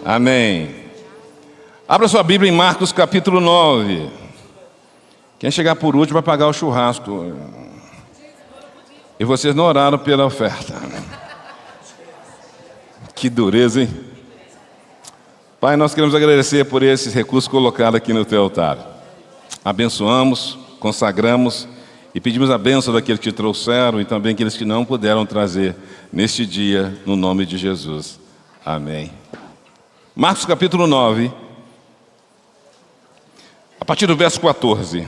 Amém. Abra sua Bíblia em Marcos capítulo 9. Quem chegar por último vai pagar o churrasco. E vocês não oraram pela oferta. Que dureza, hein? Pai, nós queremos agradecer por esses recursos colocados aqui no teu altar. Abençoamos, consagramos e pedimos a bênção daqueles que te trouxeram e também aqueles que não puderam trazer neste dia, no nome de Jesus. Amém. Marcos capítulo 9, a partir do verso 14.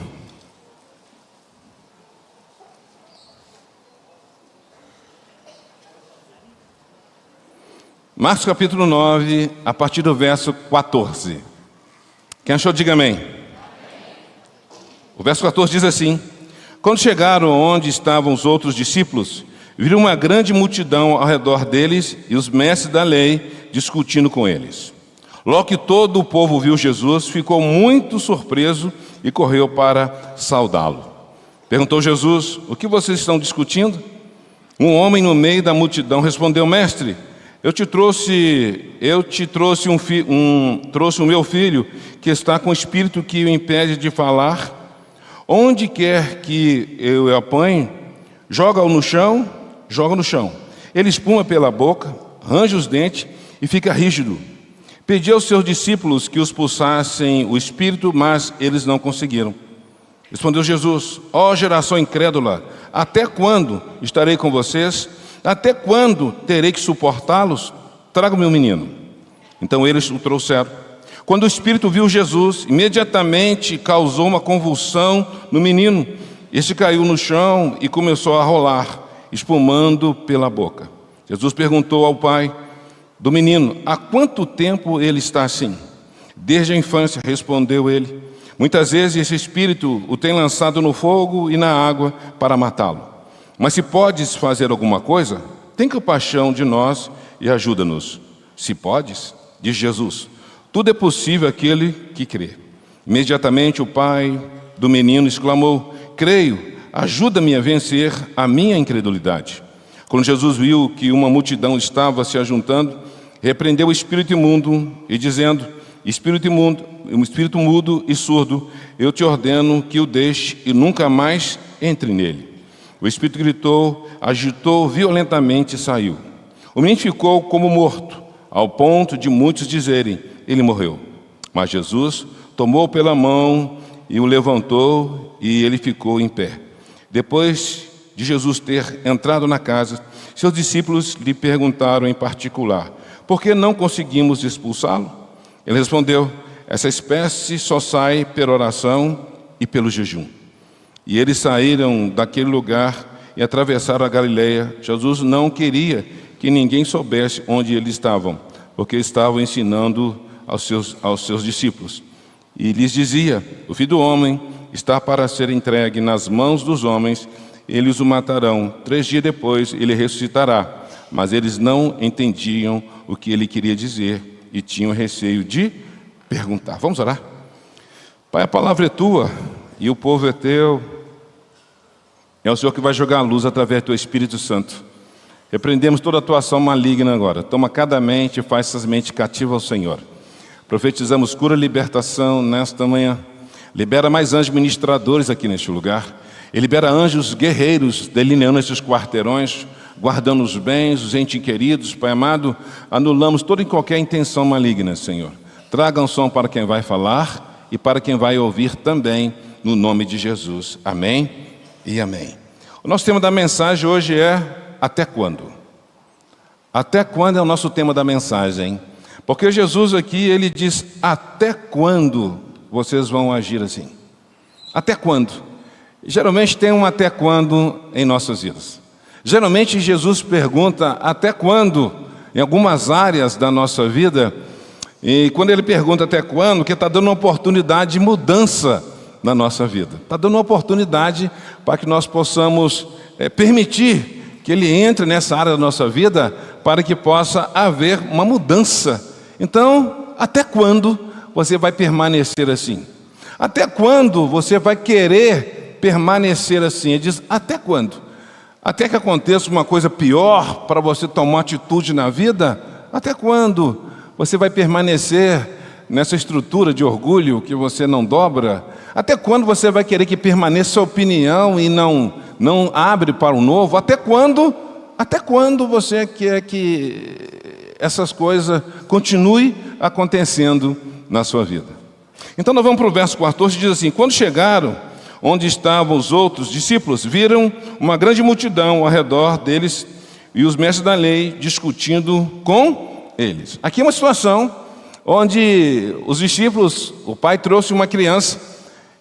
Marcos capítulo 9, a partir do verso 14. Quem achou, diga amém. O verso 14 diz assim: Quando chegaram onde estavam os outros discípulos, viram uma grande multidão ao redor deles e os mestres da lei discutindo com eles. Logo que todo o povo viu Jesus, ficou muito surpreso e correu para saudá-lo. Perguntou Jesus: O que vocês estão discutindo? Um homem no meio da multidão respondeu: Mestre, eu te trouxe o meu filho, que está com o espírito que o impede de falar. Onde quer que eu o apanhe, joga-o no chão, joga no chão. Ele espuma pela boca, range os dentes e fica rígido. Pedi aos seus discípulos que os expulsassem o espírito, mas eles não conseguiram. Respondeu Jesus: Ó geração incrédula, até quando estarei com vocês? Até quando terei que suportá-los? Traga-me o menino. Então eles o trouxeram. Quando o espírito viu Jesus, imediatamente causou uma convulsão no menino. Este caiu no chão e começou a rolar, espumando pela boca. Jesus perguntou ao pai do menino: há quanto tempo ele está assim? Desde a infância, respondeu ele. Muitas vezes esse espírito o tem lançado no fogo e na água para matá-lo. Mas se podes fazer alguma coisa, tem compaixão de nós e ajuda-nos. Se podes, diz Jesus, tudo é possível àquele que crê. Imediatamente o pai do menino exclamou: creio, ajuda-me a vencer a minha incredulidade. Quando Jesus viu que uma multidão estava se ajuntando, repreendeu o espírito imundo e dizendo: espírito mudo e surdo, eu te ordeno que o deixe e nunca mais entre nele. O espírito gritou, agitou violentamente e saiu. O menino ficou como morto, ao ponto de muitos dizerem: ele morreu. Mas Jesus tomou pela mão e o levantou, e ele ficou em pé. Depois de Jesus ter entrado na casa, seus discípulos lhe perguntaram em particular: por que não conseguimos expulsá-lo? Ele respondeu: essa espécie só sai pela oração e pelo jejum. E eles saíram daquele lugar e atravessaram a Galileia. Jesus não queria que ninguém soubesse onde eles estavam, porque estavam ensinando aos seus discípulos. E lhes dizia: o Filho do Homem está para ser entregue nas mãos dos homens, eles o matarão. 3 dias depois ele ressuscitará. Mas eles não entendiam o que ele queria dizer e tinham receio de perguntar. Vamos orar? Pai, a palavra é tua e o povo é teu. É o Senhor que vai jogar a luz através do teu Espírito Santo. Repreendemos toda atuação maligna agora. Toma cada mente e faz essas mentes cativas ao Senhor. Profetizamos cura e libertação nesta manhã. Libera mais anjos ministradores aqui neste lugar. E libera anjos guerreiros delineando esses quarteirões, guardando os bens, os entes queridos. Pai amado, anulamos toda e qualquer intenção maligna, Senhor. Traga um som para quem vai falar e para quem vai ouvir também, no nome de Jesus. Amém e amém. O nosso tema da mensagem hoje é: até quando? Até quando é o nosso tema da mensagem? Porque Jesus aqui, ele diz: até quando vocês vão agir assim? Até quando? Geralmente tem um até quando em nossas vidas. Geralmente Jesus pergunta até quando em algumas áreas da nossa vida. E quando ele pergunta até quando, que está dando uma oportunidade de mudança na nossa vida. Está dando uma oportunidade para que nós possamos permitir que ele entre nessa área da nossa vida, para que possa haver uma mudança. Então, até quando você vai permanecer assim? Até quando você vai querer permanecer assim? Ele diz: até quando? Até que aconteça uma coisa pior para você tomar atitude na vida? Até quando Você vai permanecer nessa estrutura de orgulho que você não dobra? Até quando você vai querer que permaneça a opinião e não abre para o novo? Até quando você quer que essas coisas continuem acontecendo na sua vida? Então nós vamos para o verso 14, diz assim: quando chegaram onde estavam os outros discípulos, viram uma grande multidão ao redor deles e os mestres da lei discutindo com eles. Aqui é uma situação onde os discípulos, o pai trouxe uma criança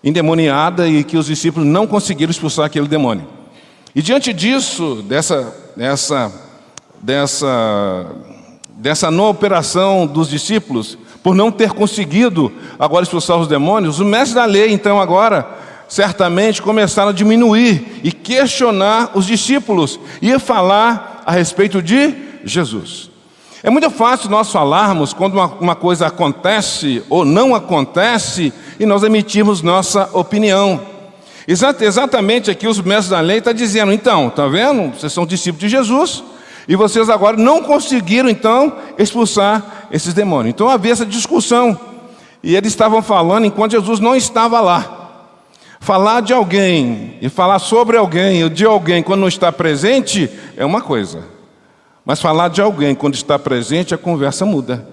endemoniada e que os discípulos não conseguiram expulsar aquele demônio. E diante disso, dessa não operação dos discípulos, por não ter conseguido agora expulsar os demônios, os mestres da lei, então, agora, certamente começaram a diminuir e questionar os discípulos e falar a respeito de Jesus. É muito fácil nós falarmos quando uma coisa acontece ou não acontece e nós emitirmos nossa opinião. Exatamente aqui os mestres da lei estão dizendo: então, está vendo? Vocês são discípulos de Jesus e vocês agora não conseguiram, então, expulsar esses demônios. Então havia essa discussão e eles estavam falando enquanto Jesus não estava lá. Falar de alguém e falar sobre alguém ou de alguém quando não está presente é uma coisa. Mas falar de alguém quando está presente, a conversa muda.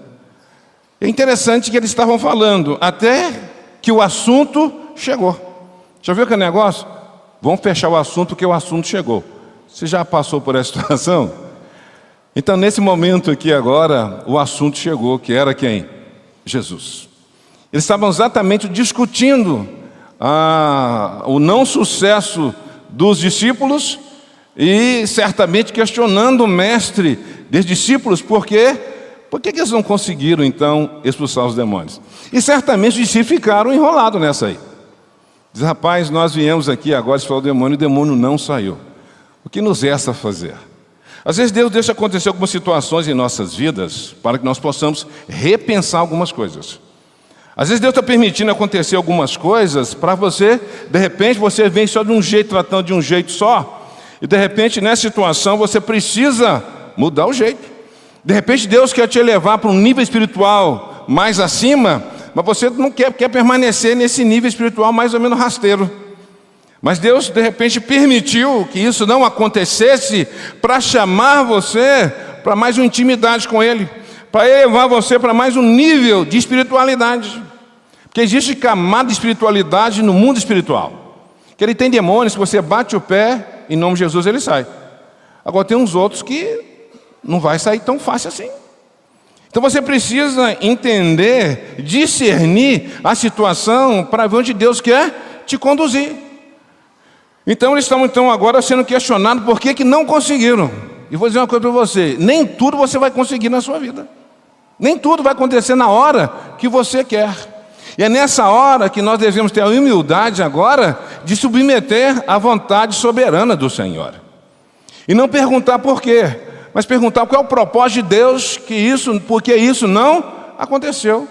É interessante que eles estavam falando até que o assunto chegou. Já viu aquele negócio? Vamos fechar o assunto porque o assunto chegou. Você já passou por essa situação? Então, nesse momento aqui agora, o assunto chegou, que era quem? Jesus. Eles estavam exatamente discutindo o não sucesso dos discípulos e certamente questionando o mestre dos discípulos, por quê? Por que eles não conseguiram, então, expulsar os demônios? E certamente os discípulos ficaram enrolados nessa aí. Diz: rapaz, nós viemos aqui agora expulsar o demônio não saiu. O que nos resta fazer? Às vezes Deus deixa acontecer algumas situações em nossas vidas para que nós possamos repensar algumas coisas. Às vezes Deus está permitindo acontecer algumas coisas para você, de repente você vem só de um jeito, tratando de um jeito só, e de repente nessa situação você precisa mudar o jeito. De repente Deus quer te levar para um nível espiritual mais acima, mas você não quer permanecer nesse nível espiritual mais ou menos rasteiro. Mas Deus de repente permitiu que isso não acontecesse para chamar você para mais uma intimidade com Ele, para elevar você para mais um nível de espiritualidade. Porque existe camada de espiritualidade no mundo espiritual. Que ele tem demônios que você bate o pé, em nome de Jesus ele sai. Agora tem uns outros que não vai sair tão fácil assim. Então você precisa entender, discernir a situação para ver onde Deus quer te conduzir. Então eles estão agora sendo questionados por que não conseguiram. E vou dizer uma coisa para você: nem tudo você vai conseguir na sua vida. Nem tudo vai acontecer na hora que você quer. E é nessa hora que nós devemos ter a humildade agora de submeter à vontade soberana do Senhor. E não perguntar por quê, mas perguntar qual é o propósito de Deus, porque isso não aconteceu.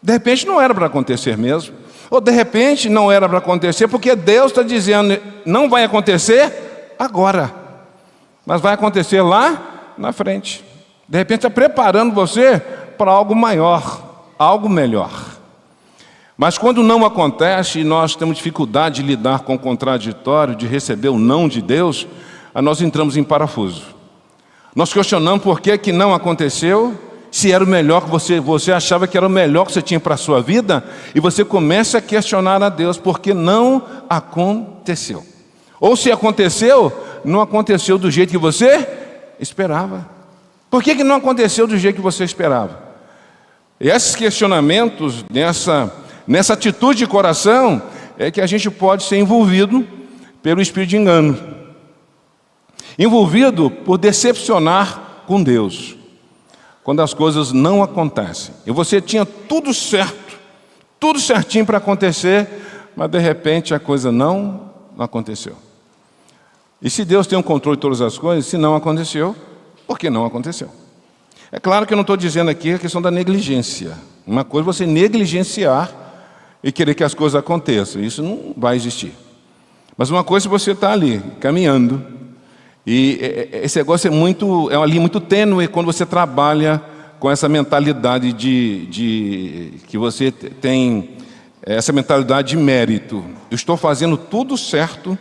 De repente não era para acontecer mesmo. Ou de repente não era para acontecer porque Deus está dizendo: não vai acontecer agora, mas vai acontecer lá na frente. De repente está preparando você para algo maior, algo melhor. Mas quando não acontece e nós temos dificuldade de lidar com o contraditório, de receber o não de Deus, nós entramos em parafuso. Nós questionamos por que não aconteceu, se era o melhor que você achava que era o melhor que você tinha para a sua vida, e você começa a questionar a Deus porque não aconteceu. Ou se aconteceu, não aconteceu do jeito que você esperava. Por que não aconteceu do jeito que você esperava? E esses questionamentos, nessa atitude de coração, é que a gente pode ser envolvido pelo espírito de engano. Envolvido por decepcionar com Deus. Quando as coisas não acontecem. E você tinha tudo certo, tudo certinho para acontecer, mas de repente a coisa não aconteceu. E se Deus tem um controle de todas as coisas, se não aconteceu, por que não aconteceu? É claro que eu não estou dizendo aqui a questão da negligência. Uma coisa é você negligenciar e querer que as coisas aconteçam. Isso não vai existir. Mas uma coisa é você estar ali, caminhando. E esse negócio é uma linha muito tênue quando você trabalha com essa mentalidade que você tem, essa mentalidade de mérito. Eu estou fazendo tudo certo,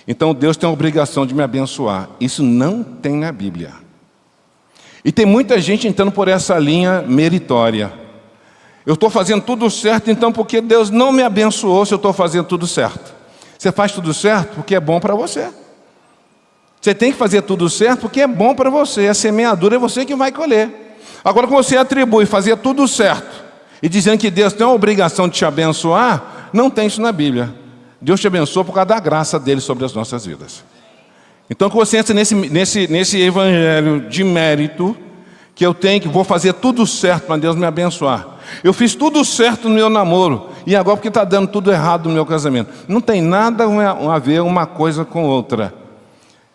então Deus tem a obrigação de me abençoar. Isso não tem na Bíblia. E tem muita gente entrando por essa linha meritória. Eu estou fazendo tudo certo, então porque Deus não me abençoou se eu estou fazendo tudo certo? Você faz tudo certo porque é bom para você. Você tem que fazer tudo certo porque é bom para você. A semeadura é você que vai colher. Agora, quando você atribui fazer tudo certo e dizendo que Deus tem a obrigação de te abençoar, não tem isso na Bíblia. Deus te abençoa por causa da graça dele sobre as nossas vidas. Então, que você entra nesse evangelho de mérito, que eu tenho, que vou fazer tudo certo para Deus me abençoar. Eu fiz tudo certo no meu namoro, e agora porque está dando tudo errado no meu casamento. Não tem nada a ver uma coisa com outra.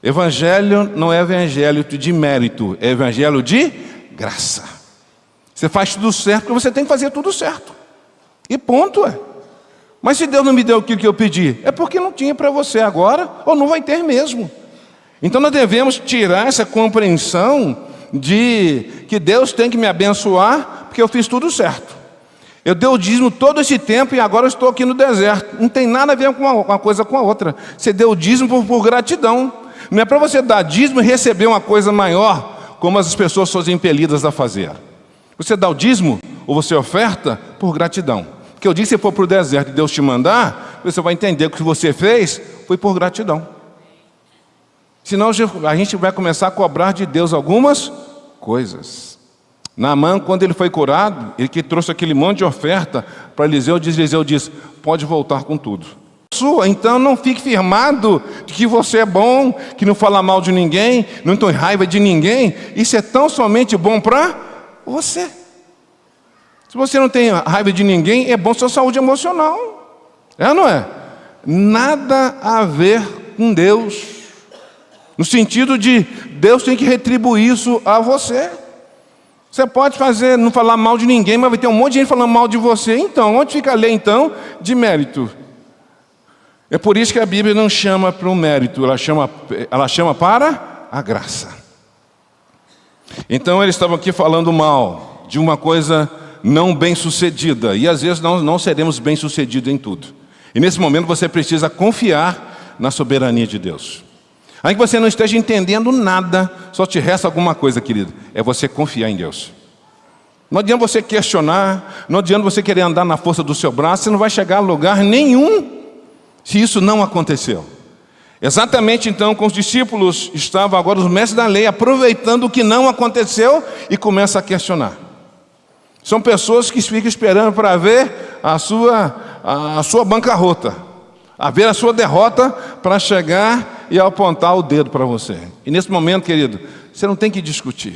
Evangelho não é evangelho de mérito, é evangelho de graça. Você faz tudo certo porque você tem que fazer tudo certo. E ponto, é. Mas se Deus não me deu aquilo que eu pedi, é porque não tinha para você agora, ou não vai ter mesmo. Então nós devemos tirar essa compreensão de que Deus tem que me abençoar porque eu fiz tudo certo. Eu dei o dízimo todo esse tempo e agora eu estou aqui no deserto. Não tem nada a ver com uma coisa com a outra. Você deu o dízimo por gratidão. Não é para você dar dízimo e receber uma coisa maior, como as pessoas são impelidas a fazer. Você dá o dízimo ou você oferta por gratidão. Porque eu disse, se for para o deserto e Deus te mandar, você vai entender que o que você fez foi por gratidão. Senão a gente vai começar a cobrar de Deus algumas coisas. Naamã, quando ele foi curado, ele que trouxe aquele monte de oferta para Eliseu disse, pode voltar com tudo. Então não fique firmado de que você é bom, que não fala mal de ninguém, não tem raiva de ninguém. Isso é tão somente bom para você. Se você não tem raiva de ninguém, é bom sua saúde emocional. É ou não é? Nada a ver com Deus. No sentido de Deus tem que retribuir isso a você. Você pode não falar mal de ninguém, mas vai ter um monte de gente falando mal de você. Então, onde fica a lei então de mérito? É por isso que a Bíblia não chama para o mérito, ela chama para a graça. Então eles estavam aqui falando mal de uma coisa não bem sucedida. E às vezes não seremos bem sucedidos em tudo. E nesse momento você precisa confiar na soberania de Deus. Ainda que você não esteja entendendo nada, só te resta alguma coisa, querido. É você confiar em Deus. Não adianta você questionar, não adianta você querer andar na força do seu braço, você não vai chegar a lugar nenhum se isso não aconteceu. Exatamente então com os discípulos estavam agora os mestres da lei, aproveitando o que não aconteceu e começam a questionar. São pessoas que ficam esperando para ver a sua bancarrota, a ver a sua derrota para chegar e apontar o dedo para você. E nesse momento, querido, você não tem que discutir.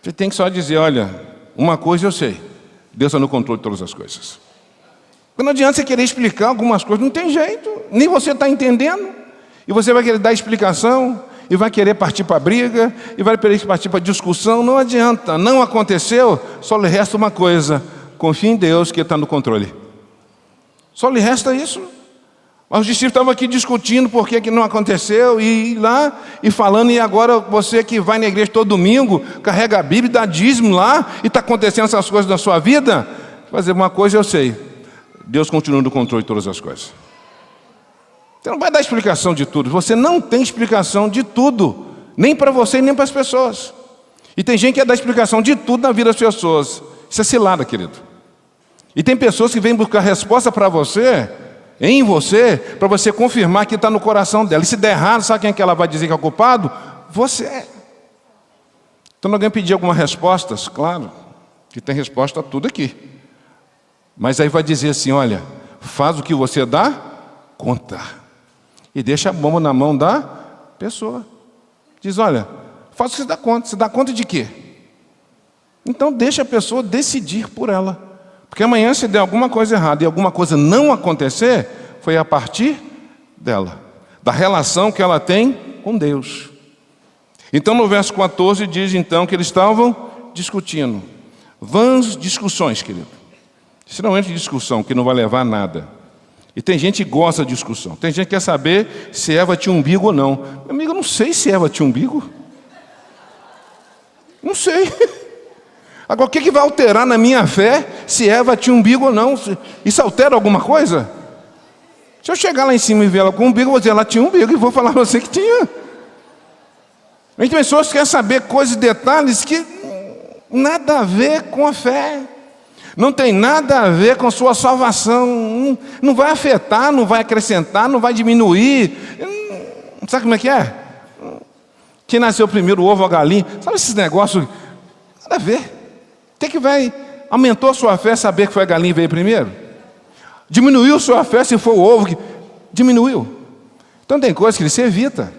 Você tem que só dizer, olha, uma coisa eu sei, Deus está no controle de todas as coisas. Não adianta você querer explicar algumas coisas, não tem jeito, nem você está entendendo, e você vai querer dar explicação, e vai querer partir para a briga, e vai querer partir para a discussão, não adianta, não aconteceu, só lhe resta uma coisa, confie em Deus que Ele está no controle. Só lhe resta isso. Mas os discípulos estavam aqui discutindo por que não aconteceu, e lá, e falando, e agora você que vai na igreja todo domingo, carrega a Bíblia, dá dízimo lá, e está acontecendo essas coisas na sua vida, fazer uma coisa eu sei, Deus continua no controle de todas as coisas. Você não vai dar explicação de tudo. Você não tem explicação de tudo. Nem para você, nem para as pessoas. E tem gente que quer dar explicação de tudo na vida das pessoas. Isso é cilada, querido. E tem pessoas que vêm buscar resposta para você, em você, para você confirmar que está no coração dela. E se der errado, sabe quem é que ela vai dizer que é o culpado? Você. Então alguém pedir algumas respostas, claro, que tem resposta a tudo aqui. Mas aí vai dizer assim, olha, faz o que você dá conta. E deixa a bomba na mão da pessoa. Diz, olha, faz o que você dá conta. Você dá conta de quê? Então deixa a pessoa decidir por ela. Porque amanhã se der alguma coisa errada e alguma coisa não acontecer, foi a partir dela. Da relação que ela tem com Deus. Então no verso 14 diz então que eles estavam discutindo. Vãs discussões, querido. Extremamente discussão, que não vai levar a nada. E tem gente que gosta de discussão. Tem gente que quer saber se Eva tinha umbigo ou não. Meu amigo, eu não sei se Eva tinha umbigo. Não sei. Agora, o que vai alterar na minha fé se Eva tinha umbigo ou não? Isso altera alguma coisa? Se eu chegar lá em cima e ver ela com umbigo, eu vou dizer, ela tinha umbigo, e vou falar para você que tinha. As pessoas querem saber coisas e detalhes que nada a ver com a fé. Não tem nada a ver com sua salvação. Não vai afetar, não vai acrescentar, não vai diminuir. Sabe como é que é? Quem nasceu primeiro, o ovo ou a galinha? Sabe esses negócios? Nada a ver. O que vai? Aumentou a sua fé saber que foi a galinha que veio primeiro? Diminuiu a sua fé se for o ovo que diminuiu? Então tem coisas que você evita.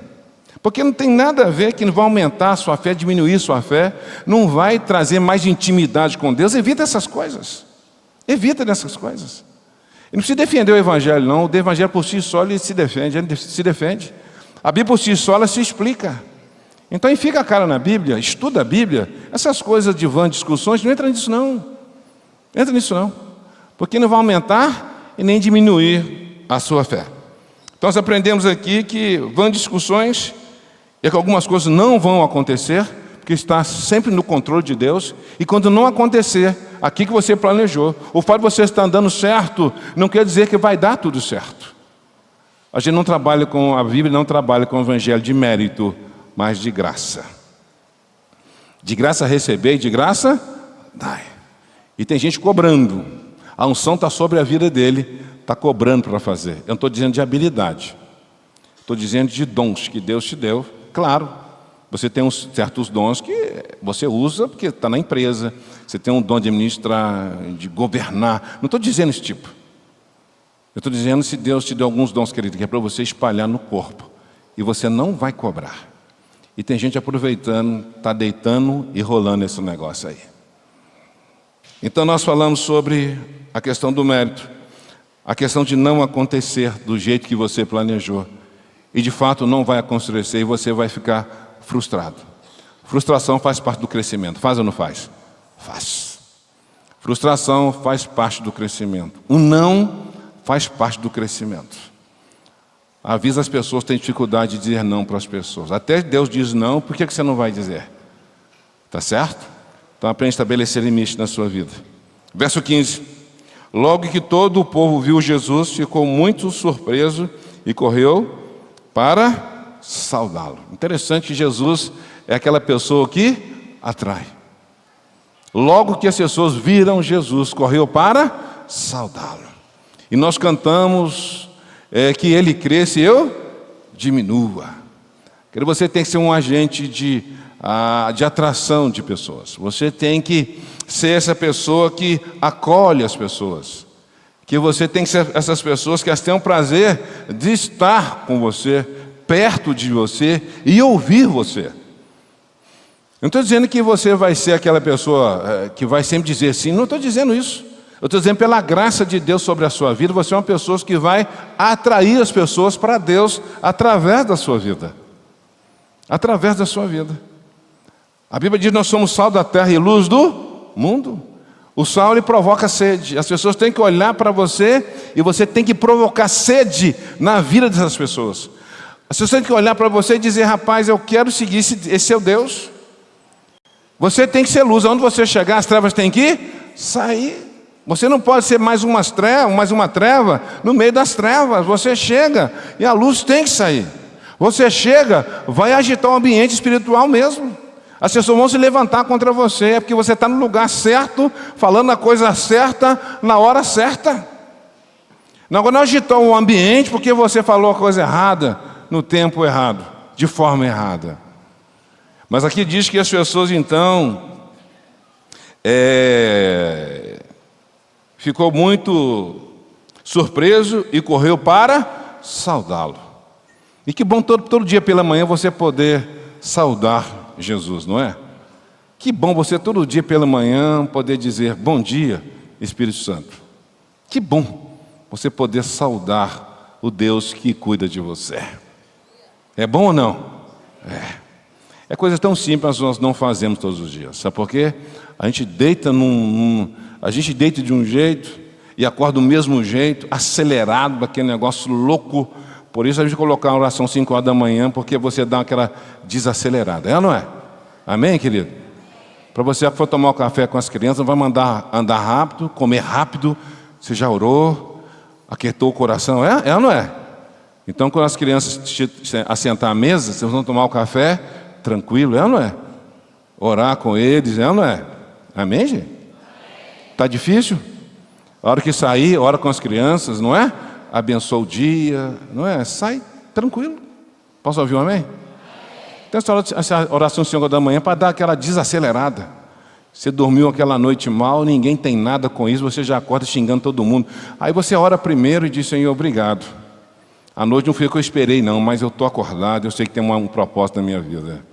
Porque não tem nada a ver que não vai aumentar a sua fé, diminuir a sua fé, não vai trazer mais intimidade com Deus. Evita essas coisas. Evita dessas coisas. E não precisa defender o Evangelho, não. O Evangelho por si só ele se defende. A Bíblia por si só ela se explica. Então fica a cara na Bíblia, estuda a Bíblia. Essas coisas de vã discussões, não entra nisso não. Entra nisso não. Porque não vai aumentar e nem diminuir a sua fé. Então nós aprendemos aqui que vã discussões é que algumas coisas não vão acontecer, porque está sempre no controle de Deus, e quando não acontecer, aqui que você planejou, o fato de você estar andando certo, não quer dizer que vai dar tudo certo. A gente não trabalha com a Bíblia, não trabalha com o Evangelho de mérito, mas de graça. De graça receber e de graça dai. E tem gente cobrando, a unção está sobre a vida dele, está cobrando para fazer. Eu não estou dizendo de habilidade, estou dizendo de dons que Deus te deu. Claro, você tem certos dons que você usa porque está na empresa. Você tem um dom de administrar, de governar. Não estou dizendo esse tipo. Eu estou dizendo se Deus te deu alguns dons, querido, que é para você espalhar no corpo. E você não vai cobrar. E tem gente aproveitando, está deitando e rolando esse negócio aí. Então nós falamos sobre a questão do mérito. A questão de não acontecer do jeito que você planejou. E de fato não vai acontecer e você vai ficar frustrado. Frustração faz parte do crescimento. Faz ou não faz? Faz. Frustração faz parte do crescimento. O não faz parte do crescimento. Avisa as pessoas que têm dificuldade de dizer não para as pessoas. Até Deus diz não, por que você não vai dizer? Tá certo? Então aprende a estabelecer limites na sua vida. Verso 15. Logo que todo o povo viu Jesus, ficou muito surpreso e correu para saudá-lo. Interessante que Jesus é aquela pessoa que atrai. Logo que as pessoas viram Jesus, correu para saudá-lo. E nós cantamos que ele cresça e eu diminua. Você tem que ser um agente de atração de pessoas. Você tem que ser essa pessoa que acolhe as pessoas. Que você tem que ser essas pessoas que elas têm o prazer de estar com você, perto de você e ouvir você. Eu não estou dizendo que você vai ser aquela pessoa que vai sempre dizer sim, não estou dizendo isso. Eu estou dizendo pela graça de Deus sobre a sua vida, você é uma pessoa que vai atrair as pessoas para Deus através da sua vida. Através da sua vida. A Bíblia diz que nós somos sal da terra e luz do mundo. O sal ele provoca sede. As pessoas têm que olhar para você e você tem que provocar sede na vida dessas pessoas. As pessoas têm que olhar para você e dizer, rapaz, eu quero seguir esse seu Deus. Você tem que ser luz. Onde você chegar, as trevas têm que sair. Você não pode ser mais uma treva no meio das trevas. Você chega e a luz tem que sair. Você chega, vai agitar o ambiente espiritual mesmo. As pessoas vão se levantar contra você, é porque você está no lugar certo, falando a coisa certa, na hora certa. Não, agora não agitou o ambiente porque você falou a coisa errada, no tempo errado, de forma errada. Mas aqui diz que as pessoas então ficou muito surpreso e correu para saudá-lo. E que bom todo dia pela manhã você poder saudar Jesus, não é? Que bom você todo dia pela manhã poder dizer bom dia, Espírito Santo. Que bom você poder saudar o Deus que cuida de você. É bom ou não? É coisa tão simples, nós não fazemos todos os dias. Sabe por quê? A gente deita de um jeito e acorda do mesmo jeito, acelerado, aquele negócio louco. Por isso a gente colocar a oração 5 horas da manhã, porque você dá aquela desacelerada. É ou não é? Amém, querido? Para você que for tomar um café com as crianças, vai mandar andar rápido, comer rápido. Você já orou, aquietou o coração, é ou não é? Então, quando as crianças assentar à mesa, vocês vão tomar o café tranquilo, é ou não é? Orar com eles, é ou não é? Amém, gente? Está difícil? A hora que sair, ora com as crianças, não é? Abençoa o dia, não é? Sai tranquilo. Posso ouvir um amém? Então, essa oração 5 da manhã para dar aquela desacelerada. Você dormiu aquela noite mal, ninguém tem nada com isso, você já acorda xingando todo mundo. Aí você ora primeiro e diz: Senhor, obrigado. A noite não foi o que eu esperei, não, mas eu estou acordado, eu sei que tem um propósito na minha vida.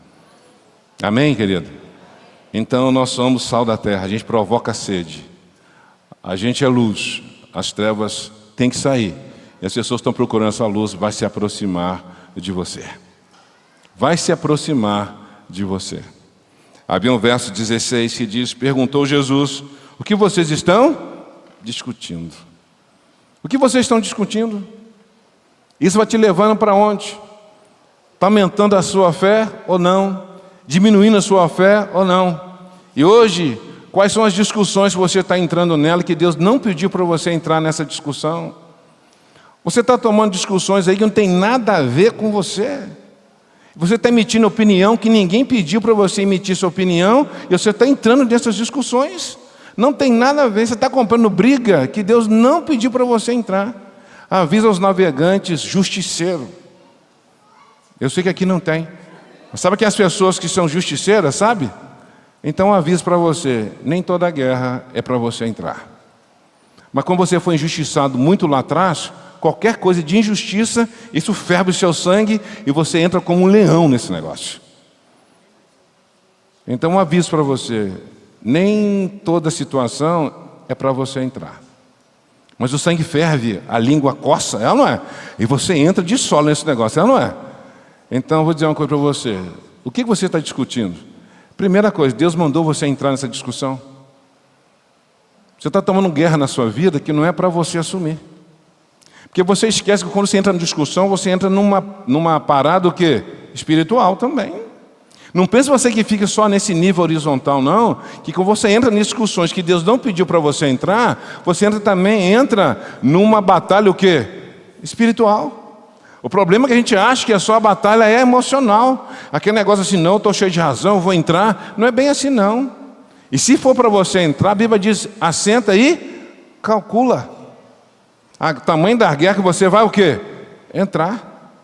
Amém, querido? Então, nós somos sal da terra, a gente provoca sede. A gente é luz, as trevas têm que sair. E as pessoas estão procurando essa luz, vai se aproximar de você. Vai se aproximar de você. Havia um verso 16 que diz: perguntou Jesus, o que vocês estão discutindo? O que vocês estão discutindo? Isso vai te levando para onde? Está aumentando a sua fé ou não? Diminuindo a sua fé ou não? E hoje, quais são as discussões que você está entrando nela que Deus não pediu para você entrar nessa discussão? Você está tomando discussões aí que não tem nada a ver com você. Você está emitindo opinião que ninguém pediu para você emitir sua opinião, e você está entrando nessas discussões. Não tem nada a ver, você está comprando briga que Deus não pediu para você entrar. Avisa aos navegantes, justiceiro. Eu sei que aqui não tem. Mas sabe que as pessoas que são justiceiras, sabe? Então aviso para você, nem toda guerra é para você entrar. Mas quando você foi injustiçado muito lá atrás, qualquer coisa de injustiça, isso ferve o seu sangue e você entra como um leão nesse negócio. Então um aviso para você, nem toda situação é para você entrar. Mas o sangue ferve, a língua coça, é ou não é? E você entra de solo nesse negócio, é ou não é? Então eu vou dizer uma coisa para você, o que você está discutindo? Primeira coisa, Deus mandou você entrar nessa discussão. Você está tomando guerra na sua vida que não é para você assumir. Porque você esquece que quando você entra na discussão, você entra numa parada o quê? Espiritual também. Não pense você que fica só nesse nível horizontal, não. Que quando você entra em discussões que Deus não pediu para você entrar, você entra numa batalha o quê? Espiritual. O problema é que a gente acha que a sua batalha é emocional. Aquele negócio assim, não, eu estou cheio de razão, vou entrar. Não é bem assim, não. E se for para você entrar, a Bíblia diz, assenta e calcula. O tamanho da guerra que você vai o quê? Entrar.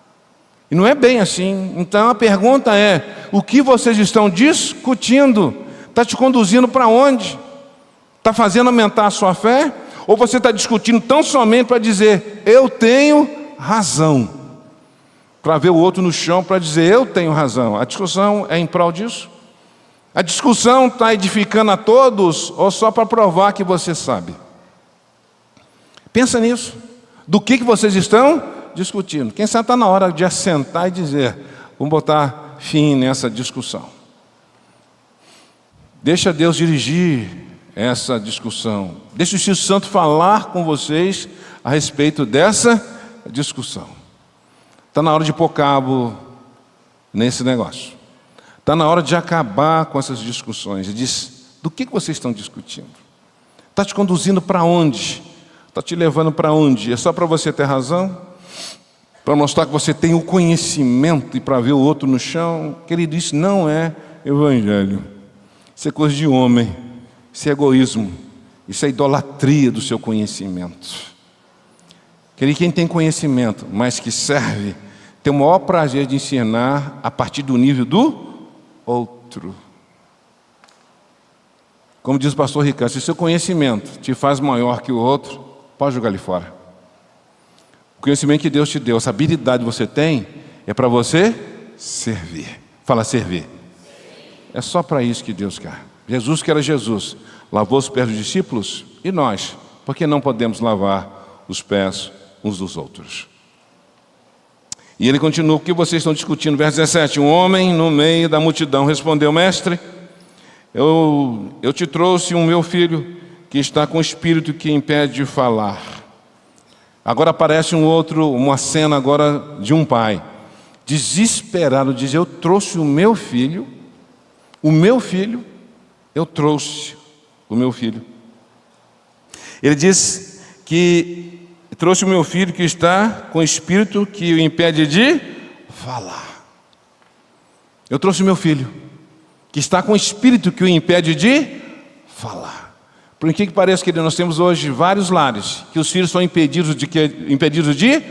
E não é bem assim. Então a pergunta é, o que vocês estão discutindo? Está te conduzindo para onde? Está fazendo aumentar a sua fé? Ou você está discutindo tão somente para dizer, eu tenho razão? Para ver o outro no chão, para dizer, eu tenho razão. A discussão é em prol disso? A discussão está edificando a todos ou só para provar que você sabe? Pensa nisso. Do que vocês estão discutindo? Quem sabe está na hora de assentar e dizer, vamos botar fim nessa discussão. Deixa Deus dirigir essa discussão. Deixa o Espírito Santo falar com vocês a respeito dessa discussão. Está na hora de pôr cabo nesse negócio. Está na hora de acabar com essas discussões. E diz, do que vocês estão discutindo? Está te conduzindo para onde? Está te levando para onde? É só para você ter razão? Para mostrar que você tem o conhecimento e para ver o outro no chão? Querido, isso não é evangelho. Isso é coisa de homem. Isso é egoísmo. Isso é idolatria do seu conhecimento. Querido, quem tem conhecimento, mas que serve, tem o maior prazer de ensinar a partir do nível do outro. Como diz o pastor Ricardo, se o seu conhecimento te faz maior que o outro, pode jogar ele fora. O conhecimento que Deus te deu, essa habilidade que você tem, é para você servir. Fala servir. É só para isso que Deus quer. Jesus, que era Jesus, lavou os pés dos discípulos, e nós, por que não podemos lavar os pés uns dos outros? E ele continua, o que vocês estão discutindo? Verso 17, um homem no meio da multidão respondeu, mestre, eu te trouxe um meu filho que está com o espírito que impede de falar. Agora aparece uma cena agora de um pai, desesperado, diz, eu trouxe o meu filho, eu trouxe o meu filho. Ele diz que trouxe o meu filho que está com o espírito que o impede de falar. Eu trouxe o meu filho que está com o espírito que o impede de falar. Por incrível que pareça, querido, nós temos hoje vários lares que os filhos são impedidos de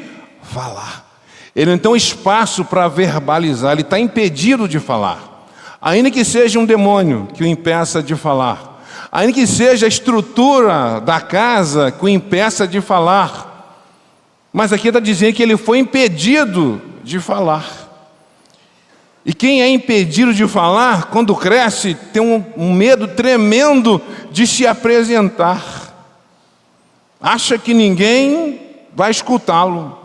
falar. Ele não tem espaço para verbalizar, ele está impedido de falar. Ainda que seja um demônio que o impeça de falar. Ainda que seja a estrutura da casa que o impeça de falar. Mas aqui está dizendo que ele foi impedido de falar. E quem é impedido de falar, quando cresce, tem um medo tremendo de se apresentar. Acha que ninguém vai escutá-lo.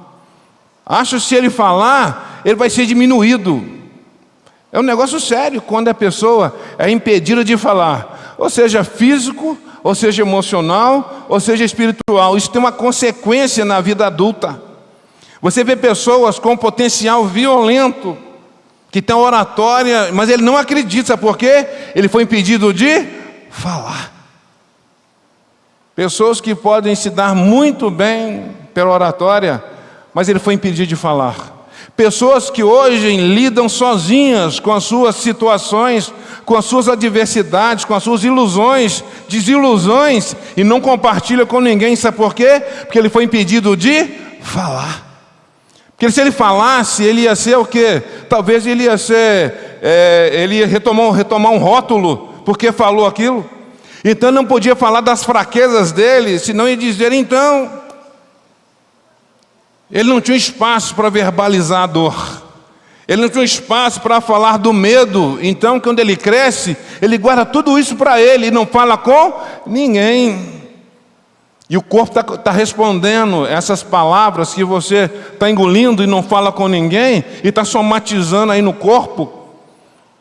Acha que se ele falar, ele vai ser diminuído. É um negócio sério quando a pessoa é impedida de falar. Ou seja físico, ou seja emocional, ou seja espiritual. Isso tem uma consequência na vida adulta. Você vê pessoas com potencial violento, que tem oratória, mas ele não acredita, sabe por quê? Ele foi impedido de falar. Pessoas que podem se dar muito bem pela oratória, mas ele foi impedido de falar. Pessoas que hoje lidam sozinhas com as suas situações, com as suas adversidades, com as suas ilusões, desilusões, e não compartilham com ninguém, sabe por quê? Porque ele foi impedido de falar. Porque se ele falasse, ele ia ser o quê? Talvez ele ia ser, ele ia retomar um rótulo, porque falou aquilo. Então não podia falar das fraquezas dele, senão ia dizer então. Ele não tinha espaço para verbalizar a dor. Ele não tinha espaço para falar do medo. Então quando ele cresce, ele guarda tudo isso para ele e não fala com ninguém. E o corpo está respondendo essas palavras que você está engolindo e não fala com ninguém, e está somatizando aí no corpo.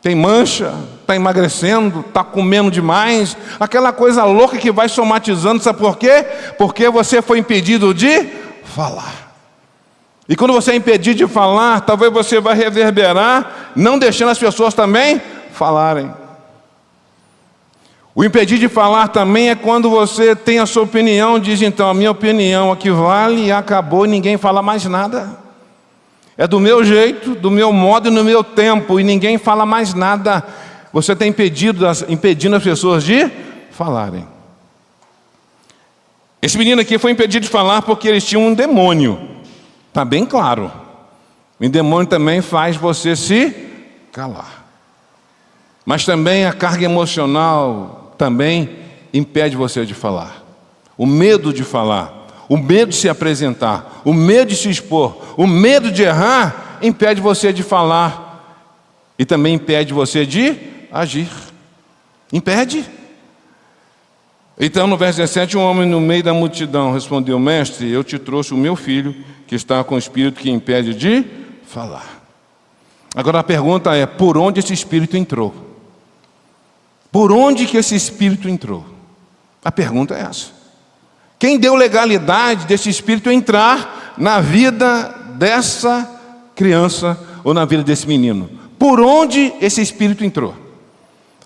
Tem mancha, está emagrecendo, está comendo demais, aquela coisa louca que vai somatizando, sabe por quê? Porque você foi impedido de falar. E quando você é impedido de falar, talvez você vai reverberar, não deixando as pessoas também falarem. O impedir de falar também é quando você tem a sua opinião, diz então, a minha opinião aqui vale e acabou, ninguém fala mais nada. É do meu jeito, do meu modo e no meu tempo, e ninguém fala mais nada. Você está impedindo as pessoas de falarem. Esse menino aqui foi impedido de falar porque eles tinham um demônio. Está bem claro. O demônio também faz você se calar. Mas também a carga emocional também impede você de falar. O medo de falar, o medo de se apresentar, o medo de se expor, o medo de errar, impede você de falar. E também impede você de agir. Impede. Então no verso 17, um homem no meio da multidão respondeu: mestre, eu te trouxe o meu filho, que está com o espírito que impede de falar. Agora a pergunta é, por onde esse espírito entrou? Por onde que esse espírito entrou? A pergunta é essa. Quem deu legalidade desse espírito entrar na vida dessa criança ou na vida desse menino? Por onde esse espírito entrou?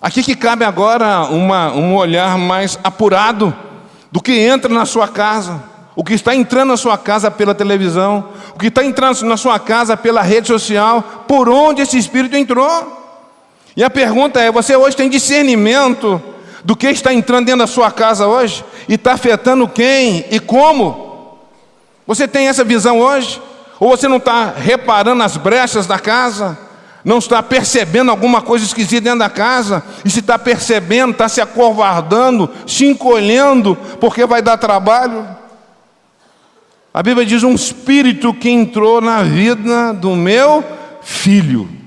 Aqui que cabe agora um olhar mais apurado do que entra na sua casa, o que está entrando na sua casa pela televisão, o que está entrando na sua casa pela rede social, por onde esse espírito entrou? E a pergunta é, você hoje tem discernimento do que está entrando dentro da sua casa hoje? E está afetando quem e como? Você tem essa visão hoje? Ou você não está reparando as brechas da casa? Não está percebendo alguma coisa esquisita dentro da casa? E se está percebendo, está se acovardando, se encolhendo, porque vai dar trabalho? A Bíblia diz, um espírito que entrou na vida do meu filho.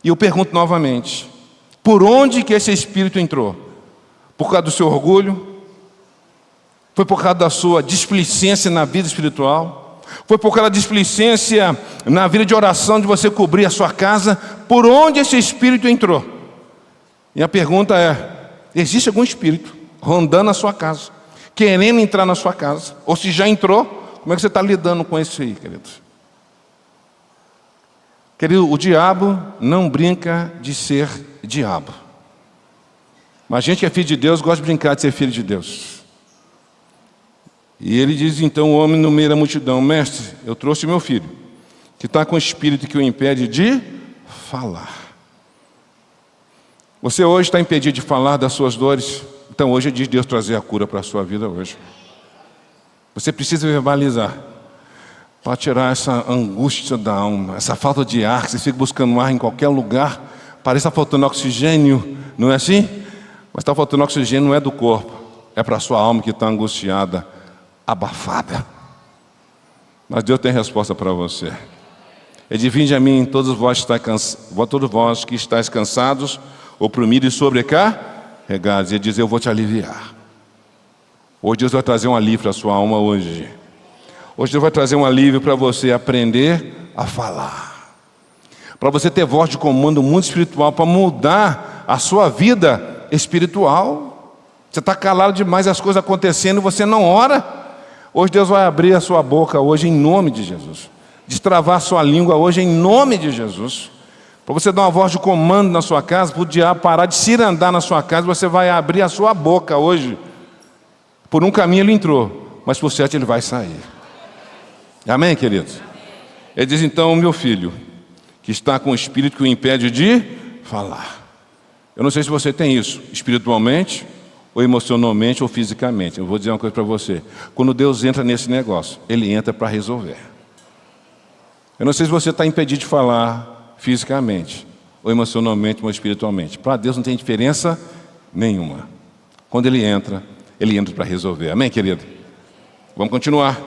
E eu pergunto novamente, por onde que esse espírito entrou? Por causa do seu orgulho? Foi por causa da sua displicência na vida espiritual? Foi por causa da displicência na vida de oração, de você cobrir a sua casa? Por onde esse espírito entrou? E a pergunta é, existe algum espírito rondando a sua casa, querendo entrar na sua casa? Ou se já entrou, como é que você está lidando com isso aí, queridos? Querido, o diabo não brinca de ser diabo. Mas a gente que é filho de Deus gosta de brincar de ser filho de Deus. E ele diz então o homem no meio da multidão: mestre, eu trouxe meu filho, que está com o espírito que o impede de falar. Você hoje está impedido de falar das suas dores? Então hoje é dia de Deus trazer a cura para a sua vida hoje. Você precisa verbalizar, para tirar essa angústia da alma, essa falta de ar, que você fica buscando ar em qualquer lugar, parece que está faltando oxigênio, não é assim? Mas está faltando oxigênio, não é do corpo, é para a sua alma que está angustiada, abafada. Mas Deus tem resposta para você. Ele diz: vinde a mim, todos vós que estáis cansados, oprimidos e sobrecarregados. Ele diz: eu vou te aliviar. Hoje Deus vai trazer um alívio para a sua alma hoje. Hoje Deus vai trazer um alívio para você aprender a falar. Para você ter voz de comando no mundo espiritual, para mudar a sua vida espiritual. Você está calado demais, as coisas acontecendo e você não ora. Hoje Deus vai abrir a sua boca hoje em nome de Jesus. Destravar a sua língua hoje em nome de Jesus. Para você dar uma voz de comando na sua casa, para o diabo parar de cirandar na sua casa, você vai abrir a sua boca hoje. Por um caminho ele entrou, mas por certo ele vai sair. Amém, queridos? Ele diz então: meu filho, que está com o espírito que o impede de falar. Eu não sei se você tem isso, espiritualmente, ou emocionalmente, ou fisicamente. Eu vou dizer uma coisa para você. Quando Deus entra nesse negócio, Ele entra para resolver. Eu não sei se você está impedido de falar fisicamente, ou emocionalmente, ou espiritualmente. Para Deus não tem diferença nenhuma. Quando Ele entra para resolver. Amém, querido? Vamos continuar.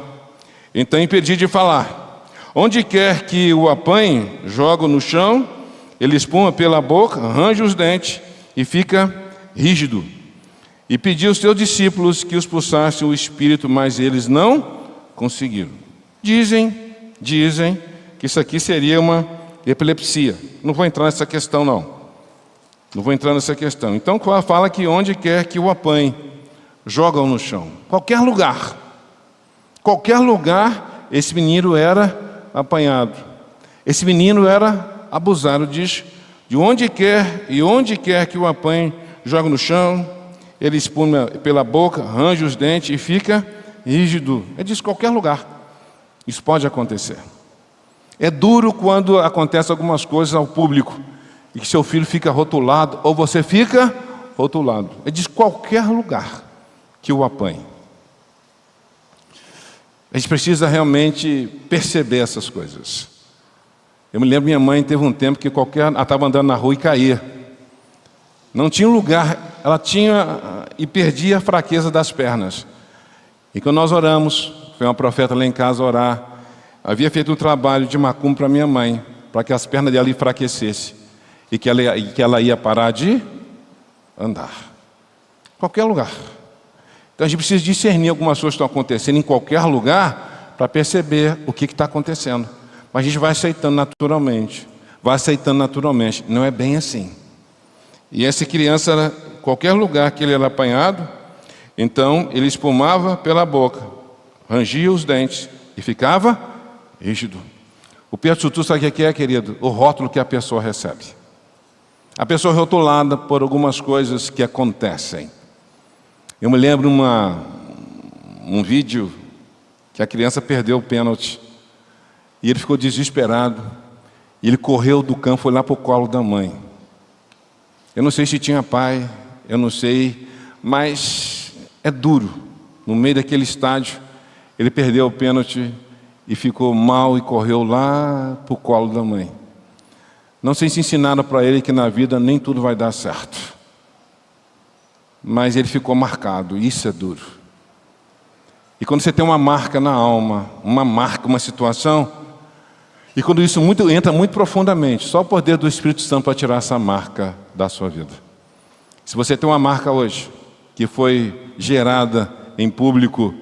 Então, impedido de falar. Onde quer que o apanhe, joga no chão, ele espuma pela boca, arranja os dentes e fica rígido. E pediu aos seus discípulos que expulsassem o espírito, mas eles não conseguiram. Dizem que isso aqui seria uma epilepsia. Não vou entrar nessa questão, não. Não vou entrar nessa questão. Então, fala que onde quer que o apanhe, jogam no chão. Qualquer lugar, esse menino era apanhado. Esse menino era abusado. Diz: de onde quer que o apanhe, joga no chão, ele espuma pela boca, arranja os dentes e fica rígido. Ele diz: qualquer lugar. Isso pode acontecer. É duro quando acontecem algumas coisas ao público e que seu filho fica rotulado ou você fica rotulado. Ele diz: qualquer lugar que o apanhe. A gente precisa realmente perceber essas coisas. Eu me lembro, minha mãe teve um tempo que ela estava andando na rua e caía. Não tinha um lugar, ela tinha e perdia a fraqueza das pernas. E quando nós oramos, foi uma profeta lá em casa orar, havia feito um trabalho de macumba para minha mãe, para que as pernas dela enfraquecessem e que ela ia parar de andar. Qualquer lugar. Então a gente precisa discernir algumas coisas que estão acontecendo em qualquer lugar para perceber o que está acontecendo. Mas a gente vai aceitando naturalmente. Não é bem assim. E essa criança, qualquer lugar que ele era apanhado, então ele espumava pela boca, rangia os dentes e ficava rígido. O pior de tudo, sabe o que é, querido? O rótulo que a pessoa recebe. A pessoa é rotulada por algumas coisas que acontecem. Eu me lembro um vídeo que a criança perdeu o pênalti. E ele ficou desesperado. E ele correu do campo, foi lá para o colo da mãe. Eu não sei se tinha pai, eu não sei, mas é duro. No meio daquele estádio, ele perdeu o pênalti e ficou mal e correu lá para o colo da mãe. Não sei se ensinaram para ele que na vida nem tudo vai dar certo. Mas ele ficou marcado, isso é duro. E quando você tem uma marca na alma, uma situação, e quando isso entra muito profundamente, só o poder do Espírito Santo para tirar essa marca da sua vida. Se você tem uma marca hoje, que foi gerada em público,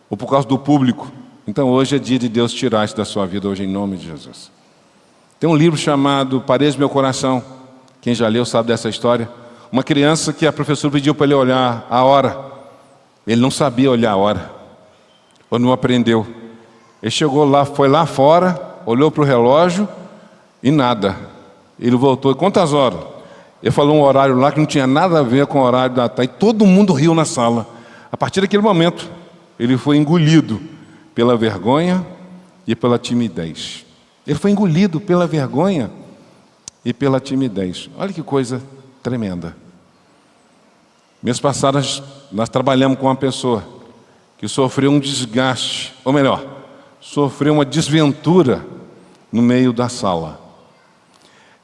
ou por causa do público, então hoje é dia de Deus tirar isso da sua vida, hoje em nome de Jesus. Tem um livro chamado Paredes do Meu Coração, quem já leu sabe dessa história. Uma criança que a professora pediu para ele olhar a hora, ele não sabia olhar a hora, ou não aprendeu. Ele chegou lá, foi lá fora, olhou para o relógio e nada. Ele voltou, quantas horas? Ele falou um horário lá que não tinha nada a ver com o horário da tarde. E todo mundo riu na sala. A partir daquele momento, ele foi engolido pela vergonha e pela timidez. Ele foi engolido pela vergonha e pela timidez. Olha que coisa tremenda. Mês passado, nós trabalhamos com uma pessoa que sofreu um desgaste, ou melhor, sofreu uma desventura no meio da sala.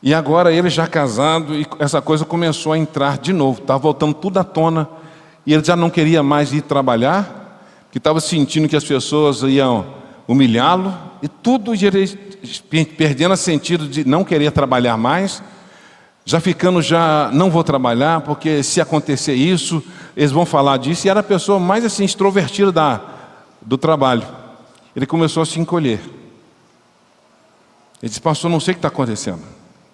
E agora ele já casado, e essa coisa começou a entrar de novo, estava voltando tudo à tona, e ele já não queria mais ir trabalhar, porque estava sentindo que as pessoas iam humilhá-lo, e tudo perdendo o sentido de não querer trabalhar mais, já não vou trabalhar, porque se acontecer isso, eles vão falar disso, e era a pessoa mais assim, extrovertida do trabalho. Ele começou a se encolher. Ele disse, pastor, não sei o que está acontecendo.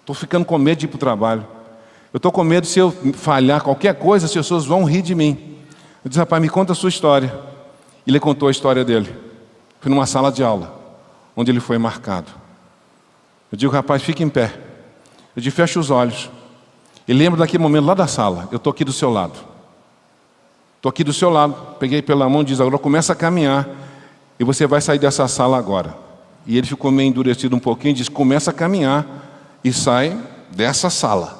Estou ficando com medo de ir para o trabalho. Eu estou com medo, se eu falhar qualquer coisa, as pessoas vão rir de mim. Eu disse, rapaz, me conta a sua história. Ele contou a história dele. Foi numa sala de aula, onde ele foi marcado. Eu digo, rapaz, fique em pé. Eu digo, fecha os olhos. E lembra daquele momento lá da sala. Eu estou aqui do seu lado. Estou aqui do seu lado. Peguei pela mão e disse, agora começa a caminhar. E você vai sair dessa sala agora. E ele ficou meio endurecido um pouquinho e disse, começa a caminhar. E sai dessa sala.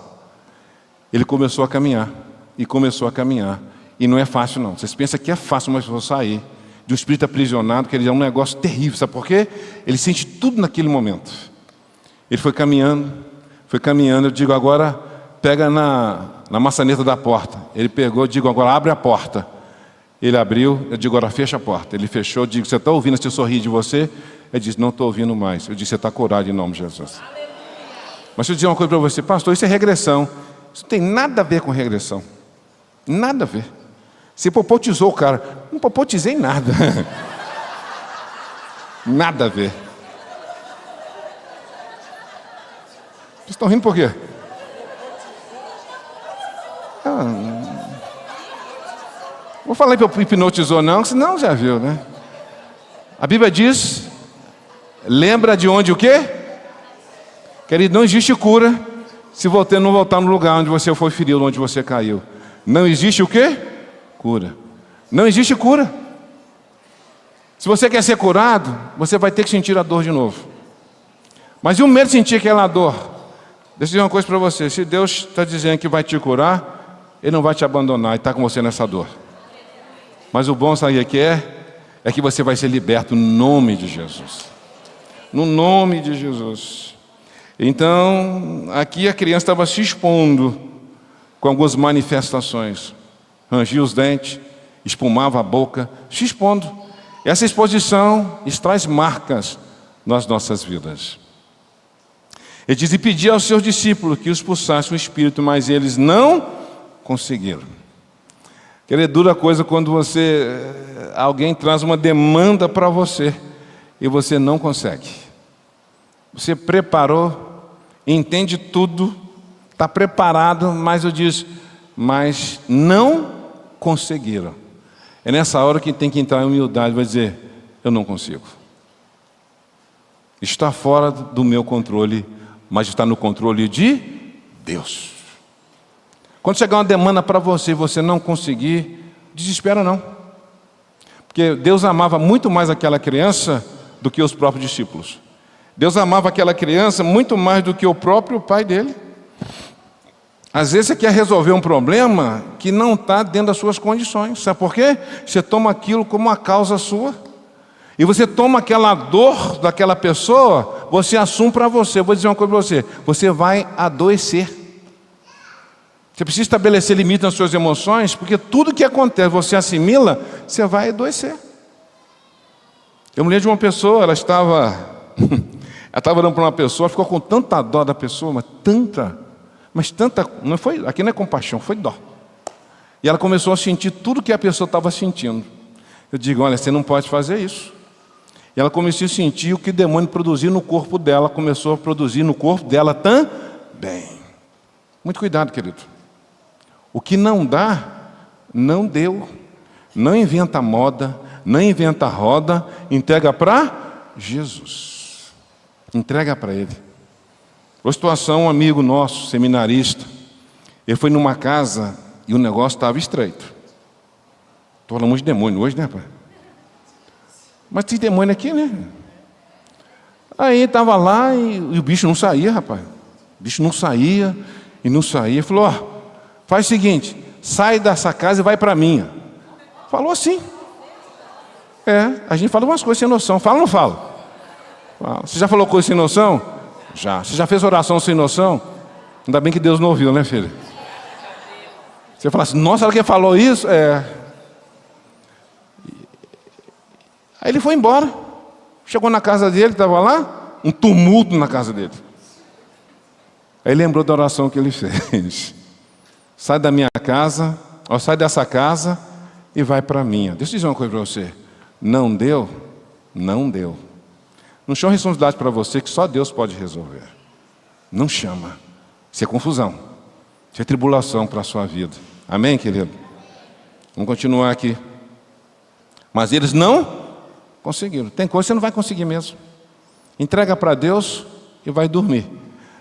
Ele começou a caminhar. E começou a caminhar. E não é fácil não. Vocês pensam que é fácil, mas vou sair de um espírito aprisionado, que ele é um negócio terrível. Sabe por quê? Ele sente tudo naquele momento. Ele foi caminhando. Eu digo, agora pega na maçaneta da porta. Ele pegou, eu digo, agora abre a porta. Ele abriu, eu digo, agora fecha a porta. Ele fechou, eu digo, você está ouvindo esse sorrir de você? Ele disse, não estou ouvindo mais. Eu disse, você está curado em nome de Jesus. Mas deixa eu dizer uma coisa para você, pastor, isso é regressão. Isso não tem nada a ver com regressão. Nada a ver. Você popotizou o cara. Não popotizei nada. Nada a ver. Vocês estão rindo por quê? Vou falar que hipnotizou não, senão já viu, né? A Bíblia diz, lembra de onde o quê? Querido, não existe cura se você não voltar no lugar onde você foi ferido, onde você caiu. Não existe o quê? Cura. Não existe cura. Se você quer ser curado, você vai ter que sentir a dor de novo. Mas e o medo de sentir aquela dor? Deixa eu dizer uma coisa para você. Se Deus está dizendo que vai te curar, Ele não vai te abandonar e está com você nessa dor. Mas o bom, sabe o que é que você vai ser liberto no nome de Jesus. No nome de Jesus. Então, aqui a criança estava se expondo com algumas manifestações. Rangia os dentes, espumava a boca, se expondo. Essa exposição traz marcas nas nossas vidas. Ele diz, e pedia aos seus discípulos que expulsassem o espírito, mas eles não conseguiram. Quer dura coisa quando alguém traz uma demanda para você e você não consegue. Você preparou, entende tudo, está preparado, mas mas não conseguiram. É nessa hora que tem que entrar em humildade e vai dizer, eu não consigo. Está fora do meu controle, mas está no controle de Deus. Quando chegar uma demanda para você e você não conseguir, desespera não. Porque Deus amava muito mais aquela criança do que os próprios discípulos. Deus amava aquela criança muito mais do que o próprio pai dele. Às vezes você quer resolver um problema que não está dentro das suas condições. Sabe por quê? Você toma aquilo como uma causa sua. E você toma aquela dor daquela pessoa, você assume para você. Eu vou dizer uma coisa para você. Você vai adoecer. Você precisa estabelecer limites nas suas emoções, porque tudo que acontece, você assimila, você vai adoecer. Eu me lembro de uma pessoa, ela estava orando para uma pessoa, ficou com tanta dó da pessoa, mas tanta, não foi, aqui não é compaixão, foi dó. E ela começou a sentir tudo que a pessoa estava sentindo. Eu digo, olha, você não pode fazer isso. E ela começou a sentir o que o demônio produziu no corpo dela, começou a produzir no corpo dela também. Muito cuidado, querido. O que não dá, não deu. Não inventa moda, não inventa roda, entrega para Jesus. Entrega para Ele. Uma situação, um amigo nosso, seminarista, Ele foi numa casa e o negócio estava estreito. Estou falando muito de demônio hoje, né, pai? Mas tem demônio aqui, né? Aí estava lá e o bicho não saía, rapaz. O bicho não saía e não saía. Ele falou, ó, faz o seguinte, sai dessa casa e vai para a minha. Falou assim. A gente fala umas coisas sem noção. Fala ou não fala? Fala. Você já falou coisa sem noção? Já. Você já fez oração sem noção? Ainda bem que Deus não ouviu, né, filho? Você fala assim, nossa, ela que falou isso? Aí ele foi embora. Chegou na casa dele, estava lá, um tumulto na casa dele. Aí ele lembrou da oração que ele fez. Sai da minha casa, ó, sai dessa casa e vai para a minha. Deixa eu dizer uma coisa para você. Não deu? Não deu. Não chama responsabilidade para você que só Deus pode resolver. Não chama. Isso é confusão. Isso é tribulação para a sua vida. Amém, querido? Vamos continuar aqui. Mas eles não conseguiram. Tem coisa que você não vai conseguir mesmo. Entrega para Deus e vai dormir.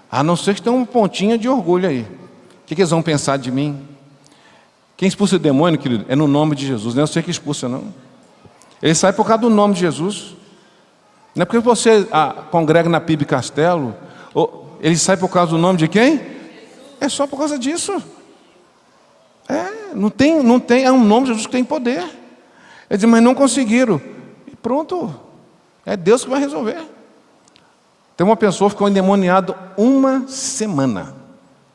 A não ser que tenha uma pontinha de orgulho aí. O que eles vão pensar de mim? Quem expulsa o demônio, querido, é no nome de Jesus. Não é você que expulsa, não. Ele sai por causa do nome de Jesus. Não é porque você congrega na PIB Castelo. Ele sai por causa do nome de quem? É só por causa disso. Não tem, é um nome de Jesus que tem poder. Ele diz, mas não conseguiram. E pronto, é Deus que vai resolver. Tem uma pessoa que ficou endemoniada 1 semana.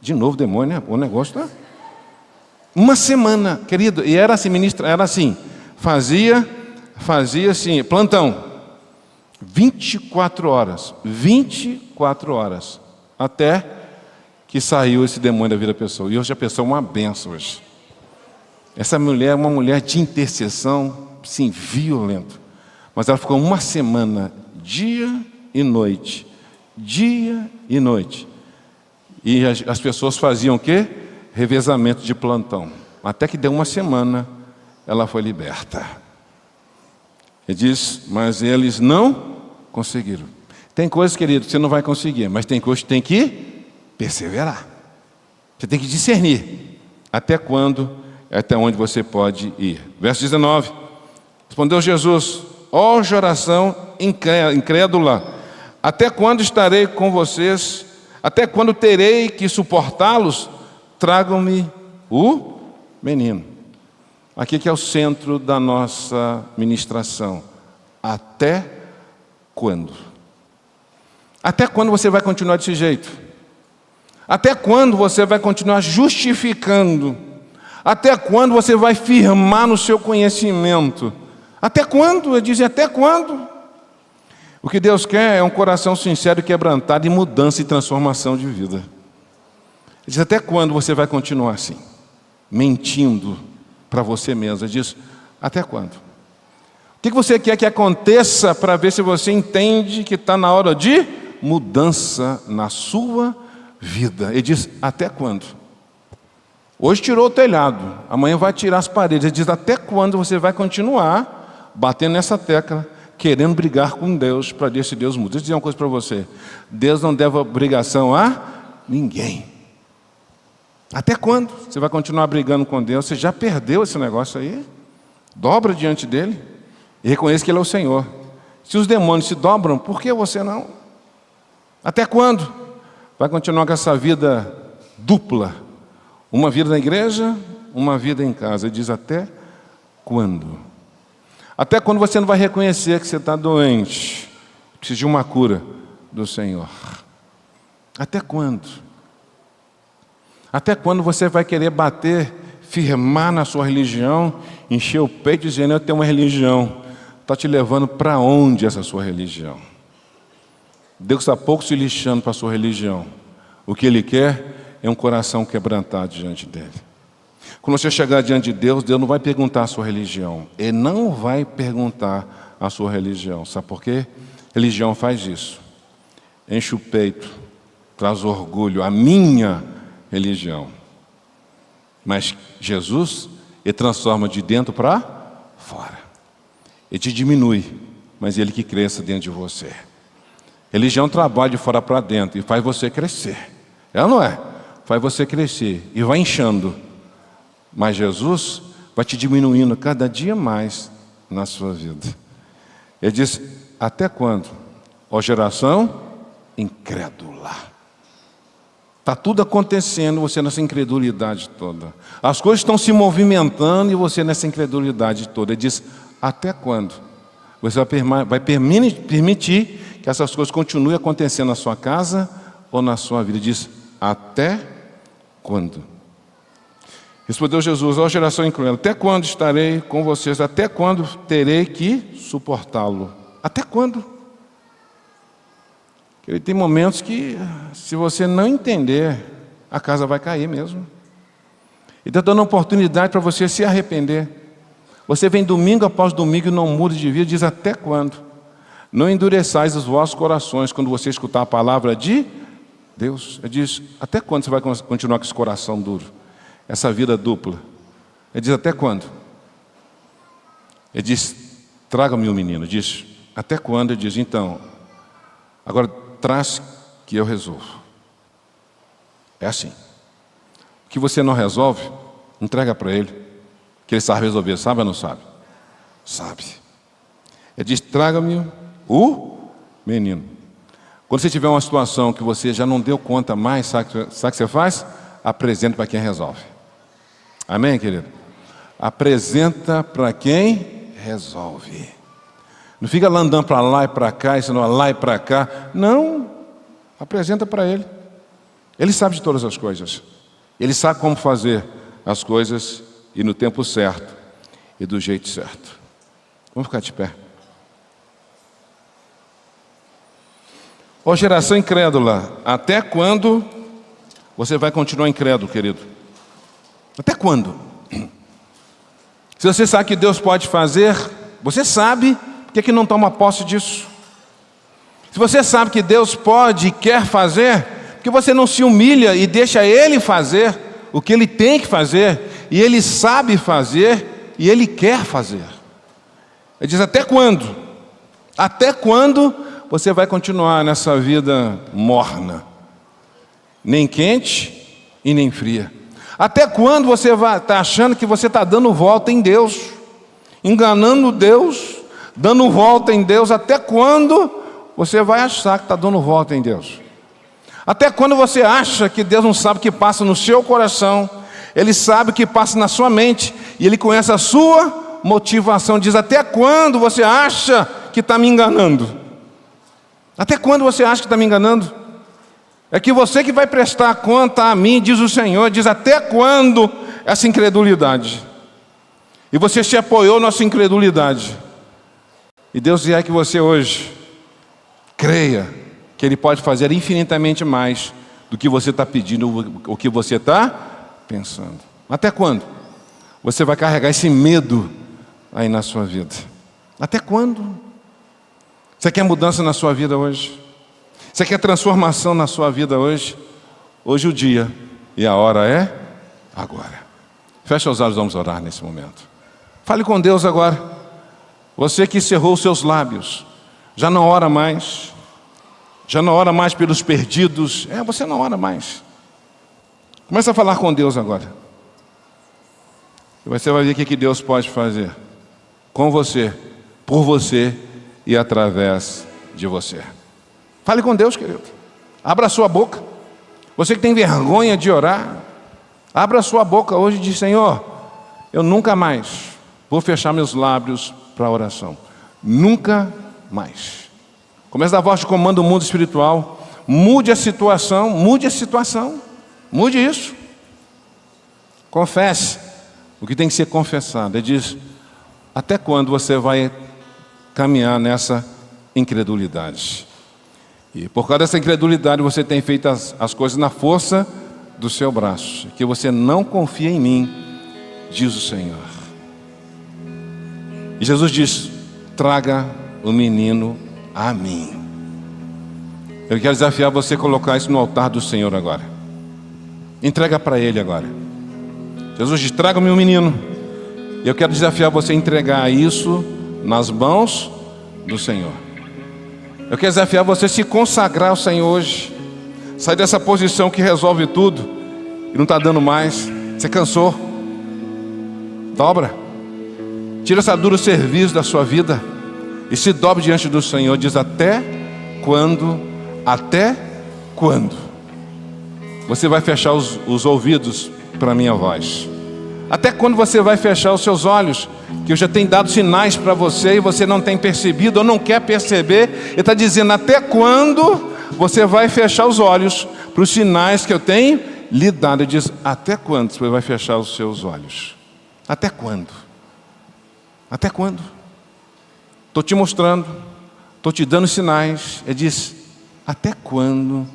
De novo demônio, né? O negócio tá. 1 semana, querido. E era assim, fazia assim, plantão. 24 horas. 24 horas. Até que saiu esse demônio da vida da pessoa. E hoje a pessoa é uma benção hoje. Essa mulher é uma mulher de intercessão, sim, violenta. Mas ela ficou 1 semana, dia e noite. Dia e noite. E as pessoas faziam o quê? Revezamento de plantão. Até que deu 1 semana, ela foi liberta. Ele diz, mas eles não conseguiram. Tem coisas, querido, que você não vai conseguir, mas tem coisas que tem que perseverar. Você tem que discernir até quando, até onde você pode ir. Verso 19. Respondeu Jesus, ó geração incrédula, até quando estarei com vocês? Até quando terei que suportá-los? Tragam-me o menino. Aqui que é o centro da nossa ministração. Até quando? Até quando você vai continuar desse jeito? Até quando você vai continuar justificando? Até quando você vai firmar no seu conhecimento? Até quando? Ele diz, até quando? O que Deus quer é um coração sincero e quebrantado em mudança e transformação de vida. Ele diz, até quando você vai continuar assim? Mentindo para você mesmo. Ele diz, até quando? O que você quer que aconteça para ver se você entende que está na hora de mudança na sua vida? Ele diz, até quando? Hoje tirou o telhado, amanhã vai tirar as paredes. Ele diz, até quando você vai continuar batendo nessa tecla, querendo brigar com Deus para ver se Deus muda? Deixa eu dizer uma coisa para você. Deus não deve obrigação a ninguém. Até quando você vai continuar brigando com Deus? Você já perdeu esse negócio aí? Dobra diante dele e reconheça que Ele é o Senhor. Se os demônios se dobram, por que você não? Até quando? Vai continuar com essa vida dupla. Uma vida na igreja, uma vida em casa. Ele diz, até quando? Até quando você não vai reconhecer que você está doente, precisa de uma cura do Senhor? Até quando? Até quando você vai querer bater, firmar na sua religião, encher o peito dizendo, eu tenho uma religião? Está te levando para onde essa sua religião? Deus está pouco se lixando para a sua religião. O que Ele quer é um coração quebrantado diante dEle. Quando você chegar diante de Deus, Deus não vai perguntar a sua religião. Ele não vai perguntar a sua religião. Sabe por quê? Religião faz isso. Enche o peito, traz orgulho. A minha religião. Mas Jesus, Ele transforma de dentro para fora. Ele te diminui, mas Ele que cresça dentro de você. Religião trabalha de fora para dentro e faz você crescer. É ou não é? faz você crescer e vai inchando. Mas Jesus vai te diminuindo cada dia mais na sua vida. Ele diz: até quando? Ó geração incrédula. Está tudo acontecendo, você nessa incredulidade toda. As coisas estão se movimentando e você nessa incredulidade toda. Ele diz: até quando? Você vai permitir que essas coisas continuem acontecendo na sua casa ou na sua vida? Ele diz: até quando? Respondeu Jesus: ó geração incrédula, até quando estarei com vocês? Até quando terei que suportá-lo? Até quando? Ele tem momentos que, se você não entender, a casa vai cair mesmo. Ele está dando oportunidade para você se arrepender. Você vem domingo após domingo e não muda de vida. Diz: até quando? Não endureçais os vossos corações quando você escutar a palavra de Deus. Ele diz: até quando você vai continuar com esse coração duro? Essa vida dupla? Ele diz: até quando? Ele diz: traga-me o menino. Ele diz: até quando? Ele diz: então, agora traz que eu resolvo. É assim. O que você não resolve, entrega para ele, que ele sabe resolver. Sabe ou não sabe? Sabe. Ele diz: traga-me o menino. Quando você tiver uma situação que você já não deu conta mais, sabe o que você faz? Apresenta para quem resolve. Amém, querido? Apresenta para quem resolve. Não fica lá andando para lá e para cá, ensinando lá e para cá. Não, apresenta para ele. Ele sabe de todas as coisas. Ele sabe como fazer as coisas e no tempo certo e do jeito certo. Vamos ficar de pé. Ó geração incrédula, até quando você vai continuar incrédulo, querido? Até quando? Se você sabe que Deus pode fazer, você sabe, por que não toma posse disso? Se você sabe que Deus pode e quer fazer, por que você não se humilha e deixa Ele fazer o que Ele tem que fazer, e Ele sabe fazer, e Ele quer fazer? Ele diz: até quando? Até quando você vai continuar nessa vida morna? Nem quente e nem fria. Até quando você vai estar achando que você está dando volta em Deus, enganando Deus, dando volta em Deus? Até quando você vai achar que está dando volta em Deus? Até quando você acha que Deus não sabe o que passa no seu coração? Ele sabe o que passa na sua mente e Ele conhece a sua motivação. Diz: até quando você acha que está me enganando? Até quando você acha que está me enganando? É que você que vai prestar conta a mim, diz o Senhor. Diz: até quando essa incredulidade? E você se apoiou na sua incredulidade. E Deus quer que você hoje creia que Ele pode fazer infinitamente mais do que você está pedindo, o que você está pensando. Até quando você vai carregar esse medo aí na sua vida? Até quando? Você quer mudança na sua vida hoje? Você quer transformação na sua vida hoje? Hoje o dia e a hora é agora. Feche os olhos, vamos orar nesse momento. Fale com Deus agora. Você que cerrou os seus lábios, já não ora mais. Já não ora mais pelos perdidos. Você não ora mais. Começa a falar com Deus agora. E você vai ver o que Deus pode fazer com você, por você e através de você. Fale com Deus, querido. Abra a sua boca. Você que tem vergonha de orar, abra a sua boca hoje e diz: Senhor, eu nunca mais vou fechar meus lábios para a oração. Nunca mais. Comece a dar voz de comando do mundo espiritual. Mude a situação, mude a situação. Mude isso. Confesse o que tem que ser confessado. Ele diz: até quando você vai caminhar nessa incredulidade? E por causa dessa incredulidade você tem feito as coisas na força do seu braço, que você não confia em mim, diz o Senhor. E Jesus diz: traga o menino a mim. Eu quero desafiar você a colocar isso no altar do Senhor agora. Entrega para Ele agora. Jesus diz: traga-me o menino. E eu quero desafiar você a entregar isso nas mãos do Senhor. Eu quero desafiar você a se consagrar ao Senhor hoje. Sair dessa posição que resolve tudo e não está dando mais, você cansou, dobra, tira essa dura serviço da sua vida e se dobre diante do Senhor. Diz: até quando você vai fechar os ouvidos para a minha voz? Até quando você vai fechar os seus olhos, que eu já tenho dado sinais para você e você não tem percebido ou não quer perceber? Ele está dizendo: até quando você vai fechar os olhos para os sinais que eu tenho lhe dado? Ele diz: até quando você vai fechar os seus olhos? Até quando? Até quando? Estou te mostrando, estou te dando sinais. Ele diz: até quando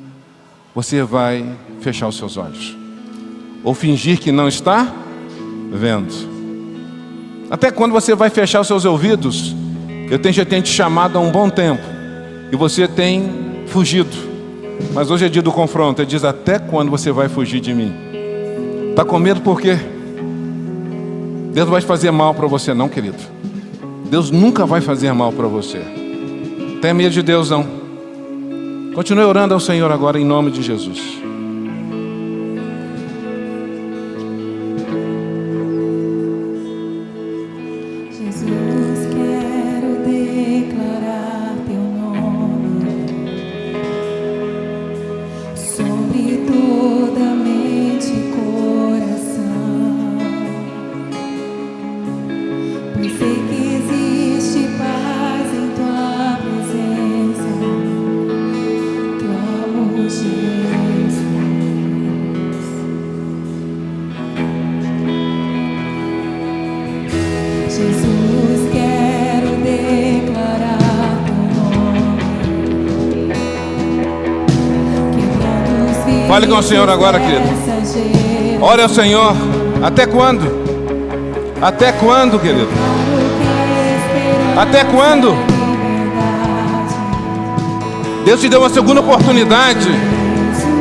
você vai fechar os seus olhos? Ou fingir que não está vendo? Até quando você vai fechar os seus ouvidos? Já tenho te chamado há um bom tempo e você tem fugido, mas hoje é dia do confronto. Ele diz: até quando você vai fugir de mim? Está com medo por quê? Deus não vai fazer mal para você não, querido. Deus nunca vai fazer mal para você. Tenha medo de Deus não. Continue orando ao Senhor agora em nome de Jesus. Jesus, quero declarar teu nome sobre toda mente e coração, pois sei que existe paz em tua presença, tu amor, Jesus. Jesus, quero declarar teu nome, quebrando os vícios. Fale com o Senhor agora, querido. Ore ao Senhor. Até quando? Até quando, querido? Até quando? Deus te deu uma segunda oportunidade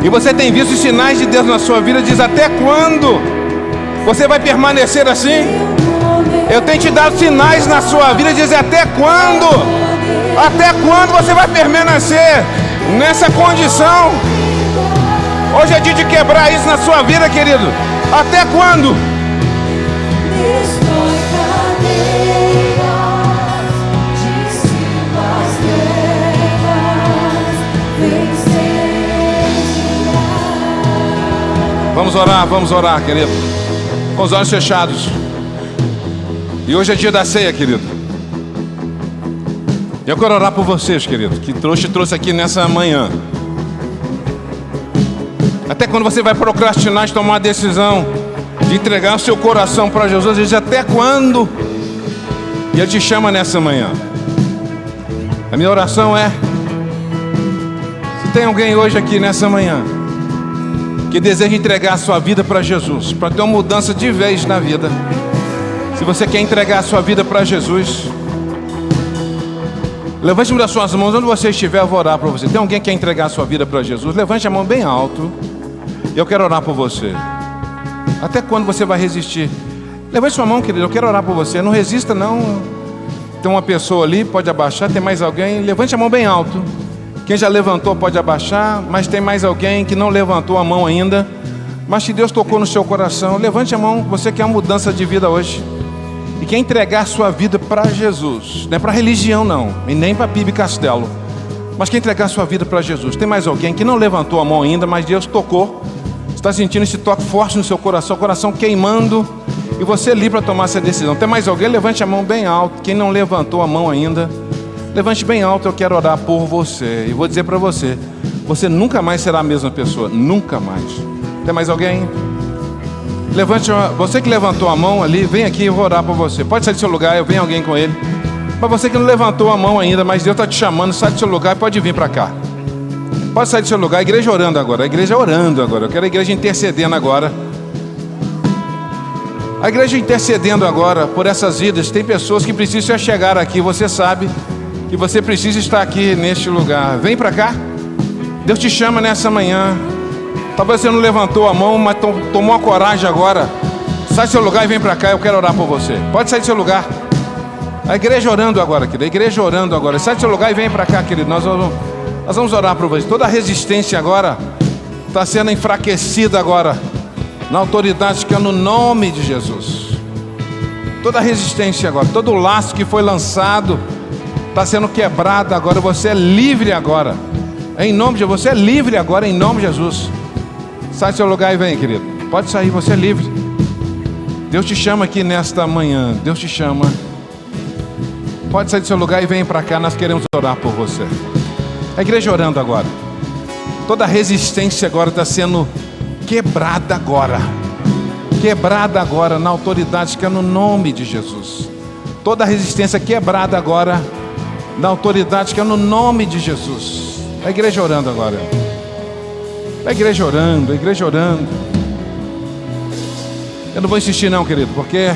e você tem visto os sinais de Deus na sua vida. Diz: até quando você vai permanecer assim? Eu tenho te dado sinais na sua vida. Diz: até quando? Até quando você vai permanecer nessa condição? Hoje é dia de quebrar isso na sua vida, querido. Até quando? Destrói cadeias, dissipa as trevas, vencerá. Vamos orar, querido. Com os olhos fechados. E hoje é dia da ceia, querido. Eu quero orar por vocês, querido, que te trouxe aqui nessa manhã. Até quando você vai procrastinar de tomar a decisão de entregar o seu coração para Jesus? Ele diz: até quando? E Ele te chama nessa manhã. A minha oração é: se tem alguém hoje aqui nessa manhã que deseja entregar a sua vida para Jesus, para ter uma mudança de vez na vida, se você quer entregar a sua vida para Jesus, levante uma das suas mãos. Onde você estiver, eu vou orar para você. Tem alguém que quer entregar a sua vida para Jesus? Levante a mão bem alto. Eu quero orar por você. Até quando você vai resistir? Levante sua mão, querido. Eu quero orar por você. Não resista, não. Tem uma pessoa ali, pode abaixar. Tem mais alguém? Levante a mão bem alto. Quem já levantou pode abaixar. Mas tem mais alguém que não levantou a mão ainda. Mas se Deus tocou no seu coração, levante a mão. Você quer uma mudança de vida hoje e quer entregar sua vida para Jesus. Não é para religião não, e nem para PIB Castelo, mas quer entregar sua vida para Jesus. Tem mais alguém que não levantou a mão ainda, mas Deus tocou, está sentindo esse toque forte no seu coração, o coração queimando, e você é livre para tomar essa decisão. Tem mais alguém? Levante a mão bem alto. Quem não levantou a mão ainda, levante bem alto. Eu quero orar por você e vou dizer para você: você nunca mais será a mesma pessoa, nunca mais. Tem mais alguém? Levante, você que levantou a mão ali, vem aqui, eu vou orar por você. Pode sair do seu lugar, eu venho alguém com ele. Para você que não levantou a mão ainda, mas Deus está te chamando, sai do seu lugar e pode vir para cá. Pode sair do seu lugar. A igreja orando agora, a igreja orando agora. Eu quero a igreja intercedendo agora. A igreja intercedendo agora por essas vidas. Tem pessoas que precisam chegar aqui. Você sabe que você precisa estar aqui neste lugar. Vem para cá. Deus te chama nessa manhã. Talvez você não levantou a mão, mas tomou a coragem agora. Sai do seu lugar e vem para cá, eu quero orar por você. Pode sair do seu lugar. A igreja orando agora, querido. A igreja orando agora. Sai do seu lugar e vem para cá, querido. Nós vamos orar por você. Toda a resistência agora está sendo enfraquecida agora. na autoridade que é no nome de Jesus. Toda resistência agora, todo laço que foi lançado está sendo quebrado agora. Você é livre agora, em nome de Jesus. Você é livre agora, em nome de Jesus. Sai do seu lugar e vem, querido. Pode sair, você é livre. Deus te chama aqui nesta manhã. Deus te chama. Pode sair do seu lugar e vem para cá. Nós queremos orar por você. A igreja orando agora. Toda resistência agora está sendo quebrada agora. Quebrada agora na autoridade que é no nome de Jesus. Toda resistência quebrada agora na autoridade que é no nome de Jesus. A igreja orando agora. A igreja orando, a igreja orando. Eu não vou insistir não, querido, porque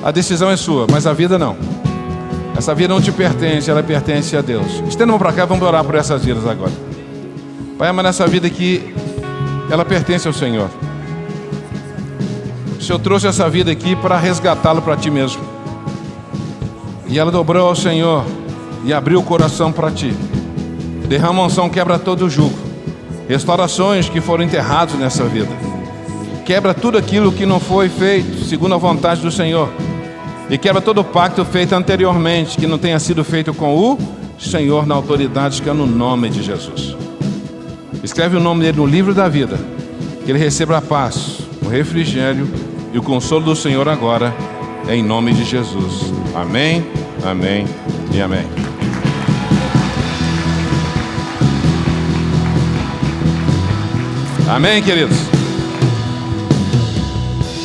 a decisão é sua, mas a vida não. Essa vida não te pertence, ela pertence a Deus. Estenda a mão para cá, vamos orar por essas vidas agora. Pai, mas nessa vida aqui, ela pertence ao Senhor. O Senhor trouxe essa vida aqui para resgatá-la para Ti mesmo. E ela dobrou ao Senhor e abriu o coração para Ti. Derrama a unção, quebra todo o jugo. Restaurações que foram enterrados nessa vida. Quebra tudo aquilo que não foi feito segundo a vontade do Senhor. E quebra todo o pacto feito anteriormente, que não tenha sido feito com o Senhor, na autoridade que é no nome de Jesus. Escreve o nome dele no livro da vida, que ele receba a paz, o refrigério e o consolo do Senhor agora, em nome de Jesus. Amém, amém e amém. Amém, queridos?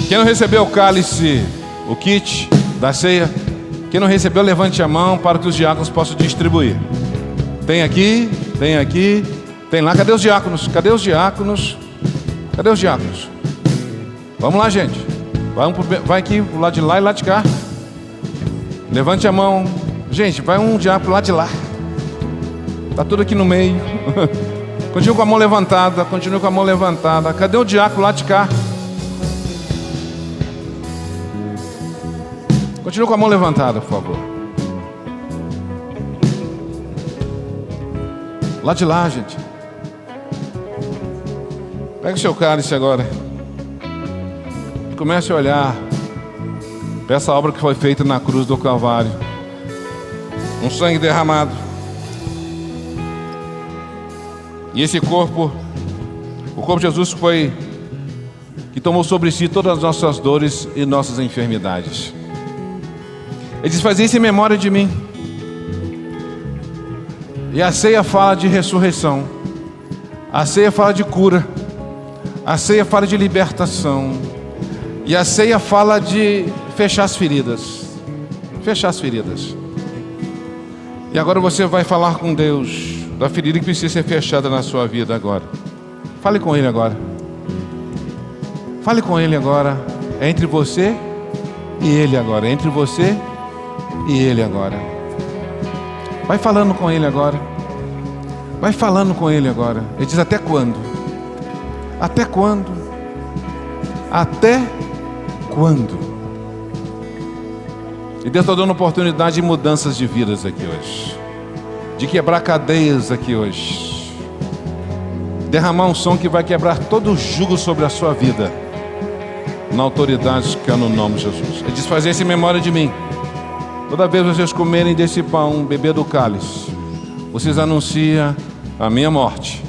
Quem não recebeu o cálice, o kit da ceia, quem não recebeu, levante a mão para que os diáconos possam distribuir. Tem aqui, tem lá. Cadê os diáconos? Cadê os diáconos? Cadê os diáconos? Vamos lá, gente. Vai aqui, pro lado de lá e lá de cá. Levante a mão. Gente, vai um diácono pro lado de lá. Tá tudo aqui no meio. Continua com a mão levantada, continua com a mão levantada. Cadê o diácono lá de cá? Continua com a mão levantada, por favor. Lá de lá, gente. Pega o seu cálice agora. E comece a olhar para essa obra que foi feita na cruz do Calvário. Um sangue derramado. E esse corpo, o corpo de Jesus foi que tomou sobre si todas as nossas dores e nossas enfermidades. Ele diz: fazei isso em memória de mim. E a ceia fala de ressurreição. A ceia fala de cura. A ceia fala de libertação. E a ceia fala de fechar as feridas. Fechar as feridas. E agora você vai falar com Deus da ferida que precisa ser fechada na sua vida agora. Fale com Ele agora. Fale com Ele agora. É entre você e Ele agora. É entre você e Ele agora. Vai falando com Ele agora. Vai falando com Ele agora. Ele diz: até quando? Até quando? Até quando? E Deus está dando oportunidade de mudanças de vidas aqui hoje. De quebrar cadeias aqui hoje. Derramar um som que vai quebrar todo o jugo sobre a sua vida. Na autoridade que é no nome de Jesus. Ele diz: fazer isso em memória de mim. Toda vez que vocês comerem desse pão, beber do cálice, vocês anunciam a minha morte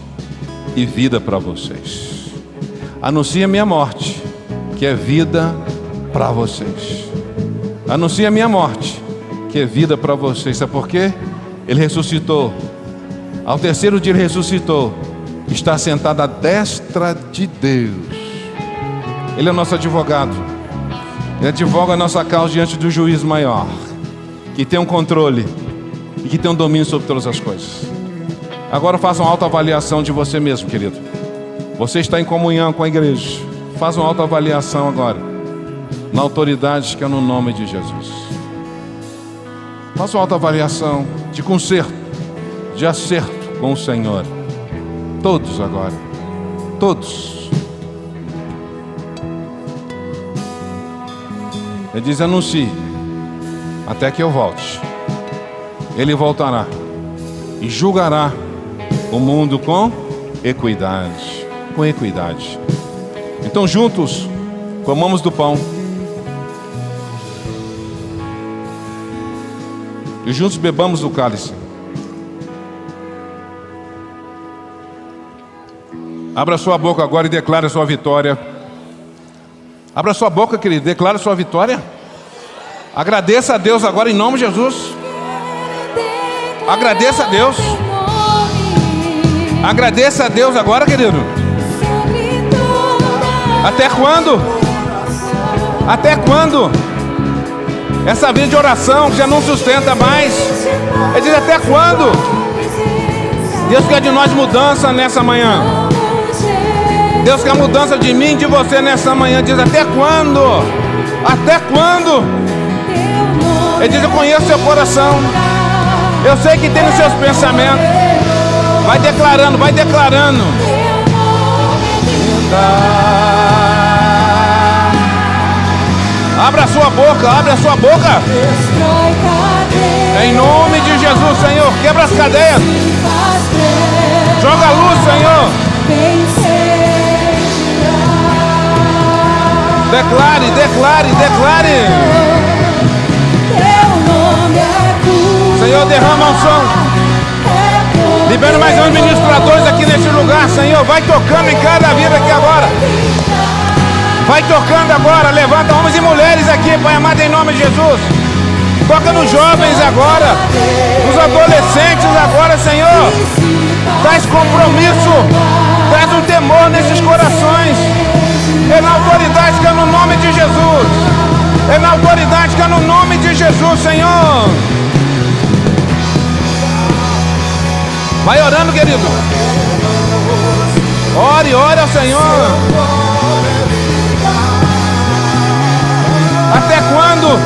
e vida para vocês. Anuncia a minha morte, que é vida para vocês. Anuncia a minha morte, que é vida para vocês. Sabe por quê? Ele ressuscitou. Ao terceiro dia ele ressuscitou. Está sentado à destra de Deus. Ele é nosso advogado. Ele advoga a nossa causa diante do juiz maior, que tem um controle e que tem um domínio sobre todas as coisas. Agora faça uma autoavaliação de você mesmo, querido. Você está em comunhão com a igreja. Faça uma autoavaliação agora, na autoridade que é no nome de Jesus. Faça uma autoavaliação de conserto, de acerto com o Senhor. Todos agora. Todos. Ele diz: anuncie até que eu volte. Ele voltará e julgará o mundo com equidade. Com equidade. Então juntos Comamos do pão. E juntos bebamos do cálice. Abra sua boca agora e declare a sua vitória. Abra sua boca, querido, declare a sua vitória. Agradeça a Deus agora em nome de Jesus. Agradeça a Deus. Agradeça a Deus agora, querido. Até quando? Até quando? Essa vida de oração que já não sustenta mais. Ele diz: até quando? Deus quer de nós mudança nessa manhã. Deus quer mudança de mim e de você nessa manhã. Diz: até quando? Até quando? Ele diz: eu conheço seu coração. Eu sei que tem nos seus pensamentos. Vai declarando, vai declarando. Abra a sua boca, abre a sua boca. Em nome de Jesus, Senhor, quebra as cadeias. Joga a luz, Senhor. Declare, declare, declare. Senhor, derrama a unção. Libera mais uns ministradores aqui neste lugar, Senhor. Vai tocando em cada vida aqui agora. Vai tocando agora. Levanta homens e mulheres aqui, Pai amado, em nome de Jesus. Toca nos jovens agora. Nos adolescentes agora, Senhor. Traz compromisso. Traz um temor nesses corações. É na autoridade que é no nome de Jesus. É na autoridade que é no nome de Jesus, Senhor. Vai orando, querido. Ore, ore ao Senhor. Até quando?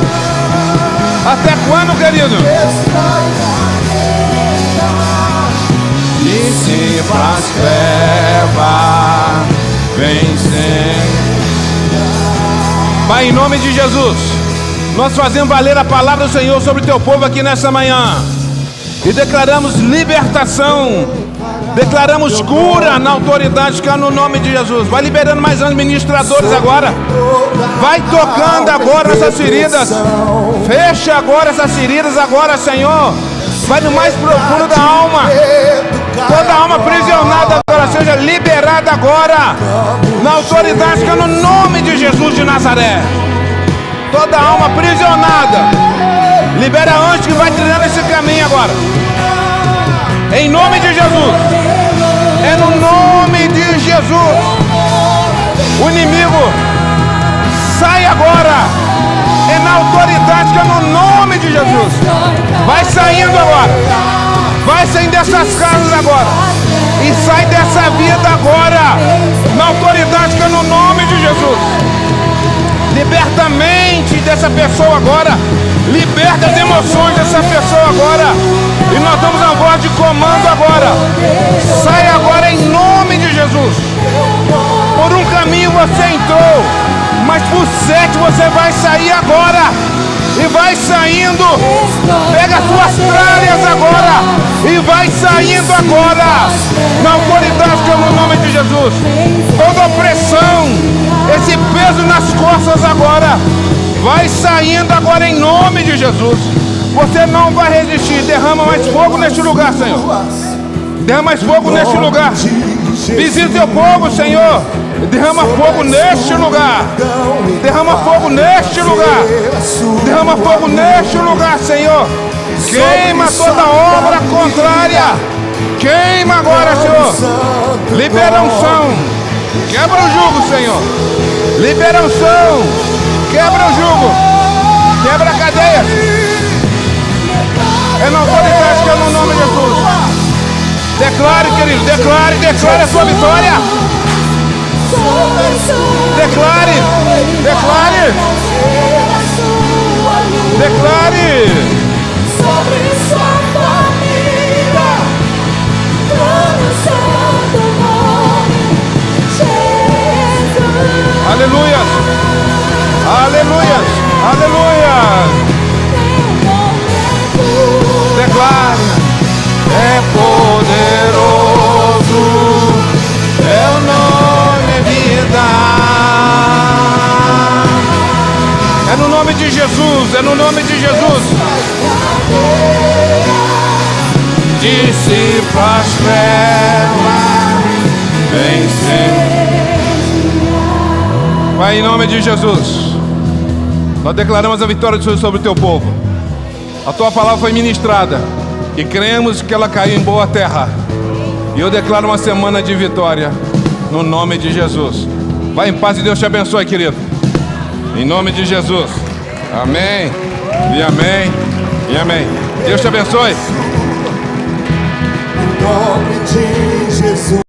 Até quando, querido? E se faz treva, vencendo. Pai, em nome de Jesus, nós fazemos valer a palavra do Senhor sobre o teu povo aqui nessa manhã. E declaramos libertação. Declaramos cura na autoridade que é no nome de Jesus. Vai liberando mais administradores agora. Vai tocando agora essas feridas. Fecha agora essas feridas agora, Senhor. Vai no mais profundo da alma. Toda alma aprisionada agora seja liberada agora. Na autoridade que é no nome de Jesus de Nazaré. Toda alma aprisionada. Libera anjo que vai trilhando esse caminho agora. Em nome de Jesus. É no nome de Jesus. O inimigo sai agora. É na autoridade que é no nome de Jesus. Vai saindo agora. Vai saindo dessas casas agora. E sai dessa vida agora. Na autoridade que é no nome de Jesus. Liberta a mente dessa pessoa agora. Liberta as emoções dessa pessoa agora. E nós damos a voz de comando agora. Sai agora em nome de Jesus. Por um caminho você entrou, mas por 7 você vai sair agora. E vai saindo. Pega as suas tralhas agora. E vai saindo agora. Na autoridade que é no nome de Jesus. Toda opressão, esse peso nas costas agora, vai saindo agora em nome de Jesus. Você não vai resistir. Derrama mais fogo neste lugar, Senhor. Derrama mais fogo neste lugar. Visita o teu povo, Senhor. Derrama fogo neste lugar. Derrama fogo neste lugar. Derrama fogo neste lugar, Senhor. Queima toda obra contrária. Queima agora, Senhor. Libera unção. Quebra o jugo, Senhor. Libera unção. Quebra o jugo. Quebra a cadeia. É na autoridade que é no nome de Jesus. Declare, querido, declare, declare a sua vitória. Declare, declare, declare. Sobre sua família, trono santo nome, Jesus. Aleluia, aleluia, aleluia. Declare. É poderoso, é o nome vida. é no nome de Jesus. Dissipa as trevas, vence. Pai, em nome de Jesus, nós declaramos a vitória de Jesus sobre o teu povo. A tua palavra foi ministrada e cremos que ela caiu em boa terra. E eu declaro uma semana de vitória no nome de Jesus. Vai em paz e Deus te abençoe, querido. Em nome de Jesus. Amém. E amém. E amém. Deus te abençoe. Em nome de Jesus.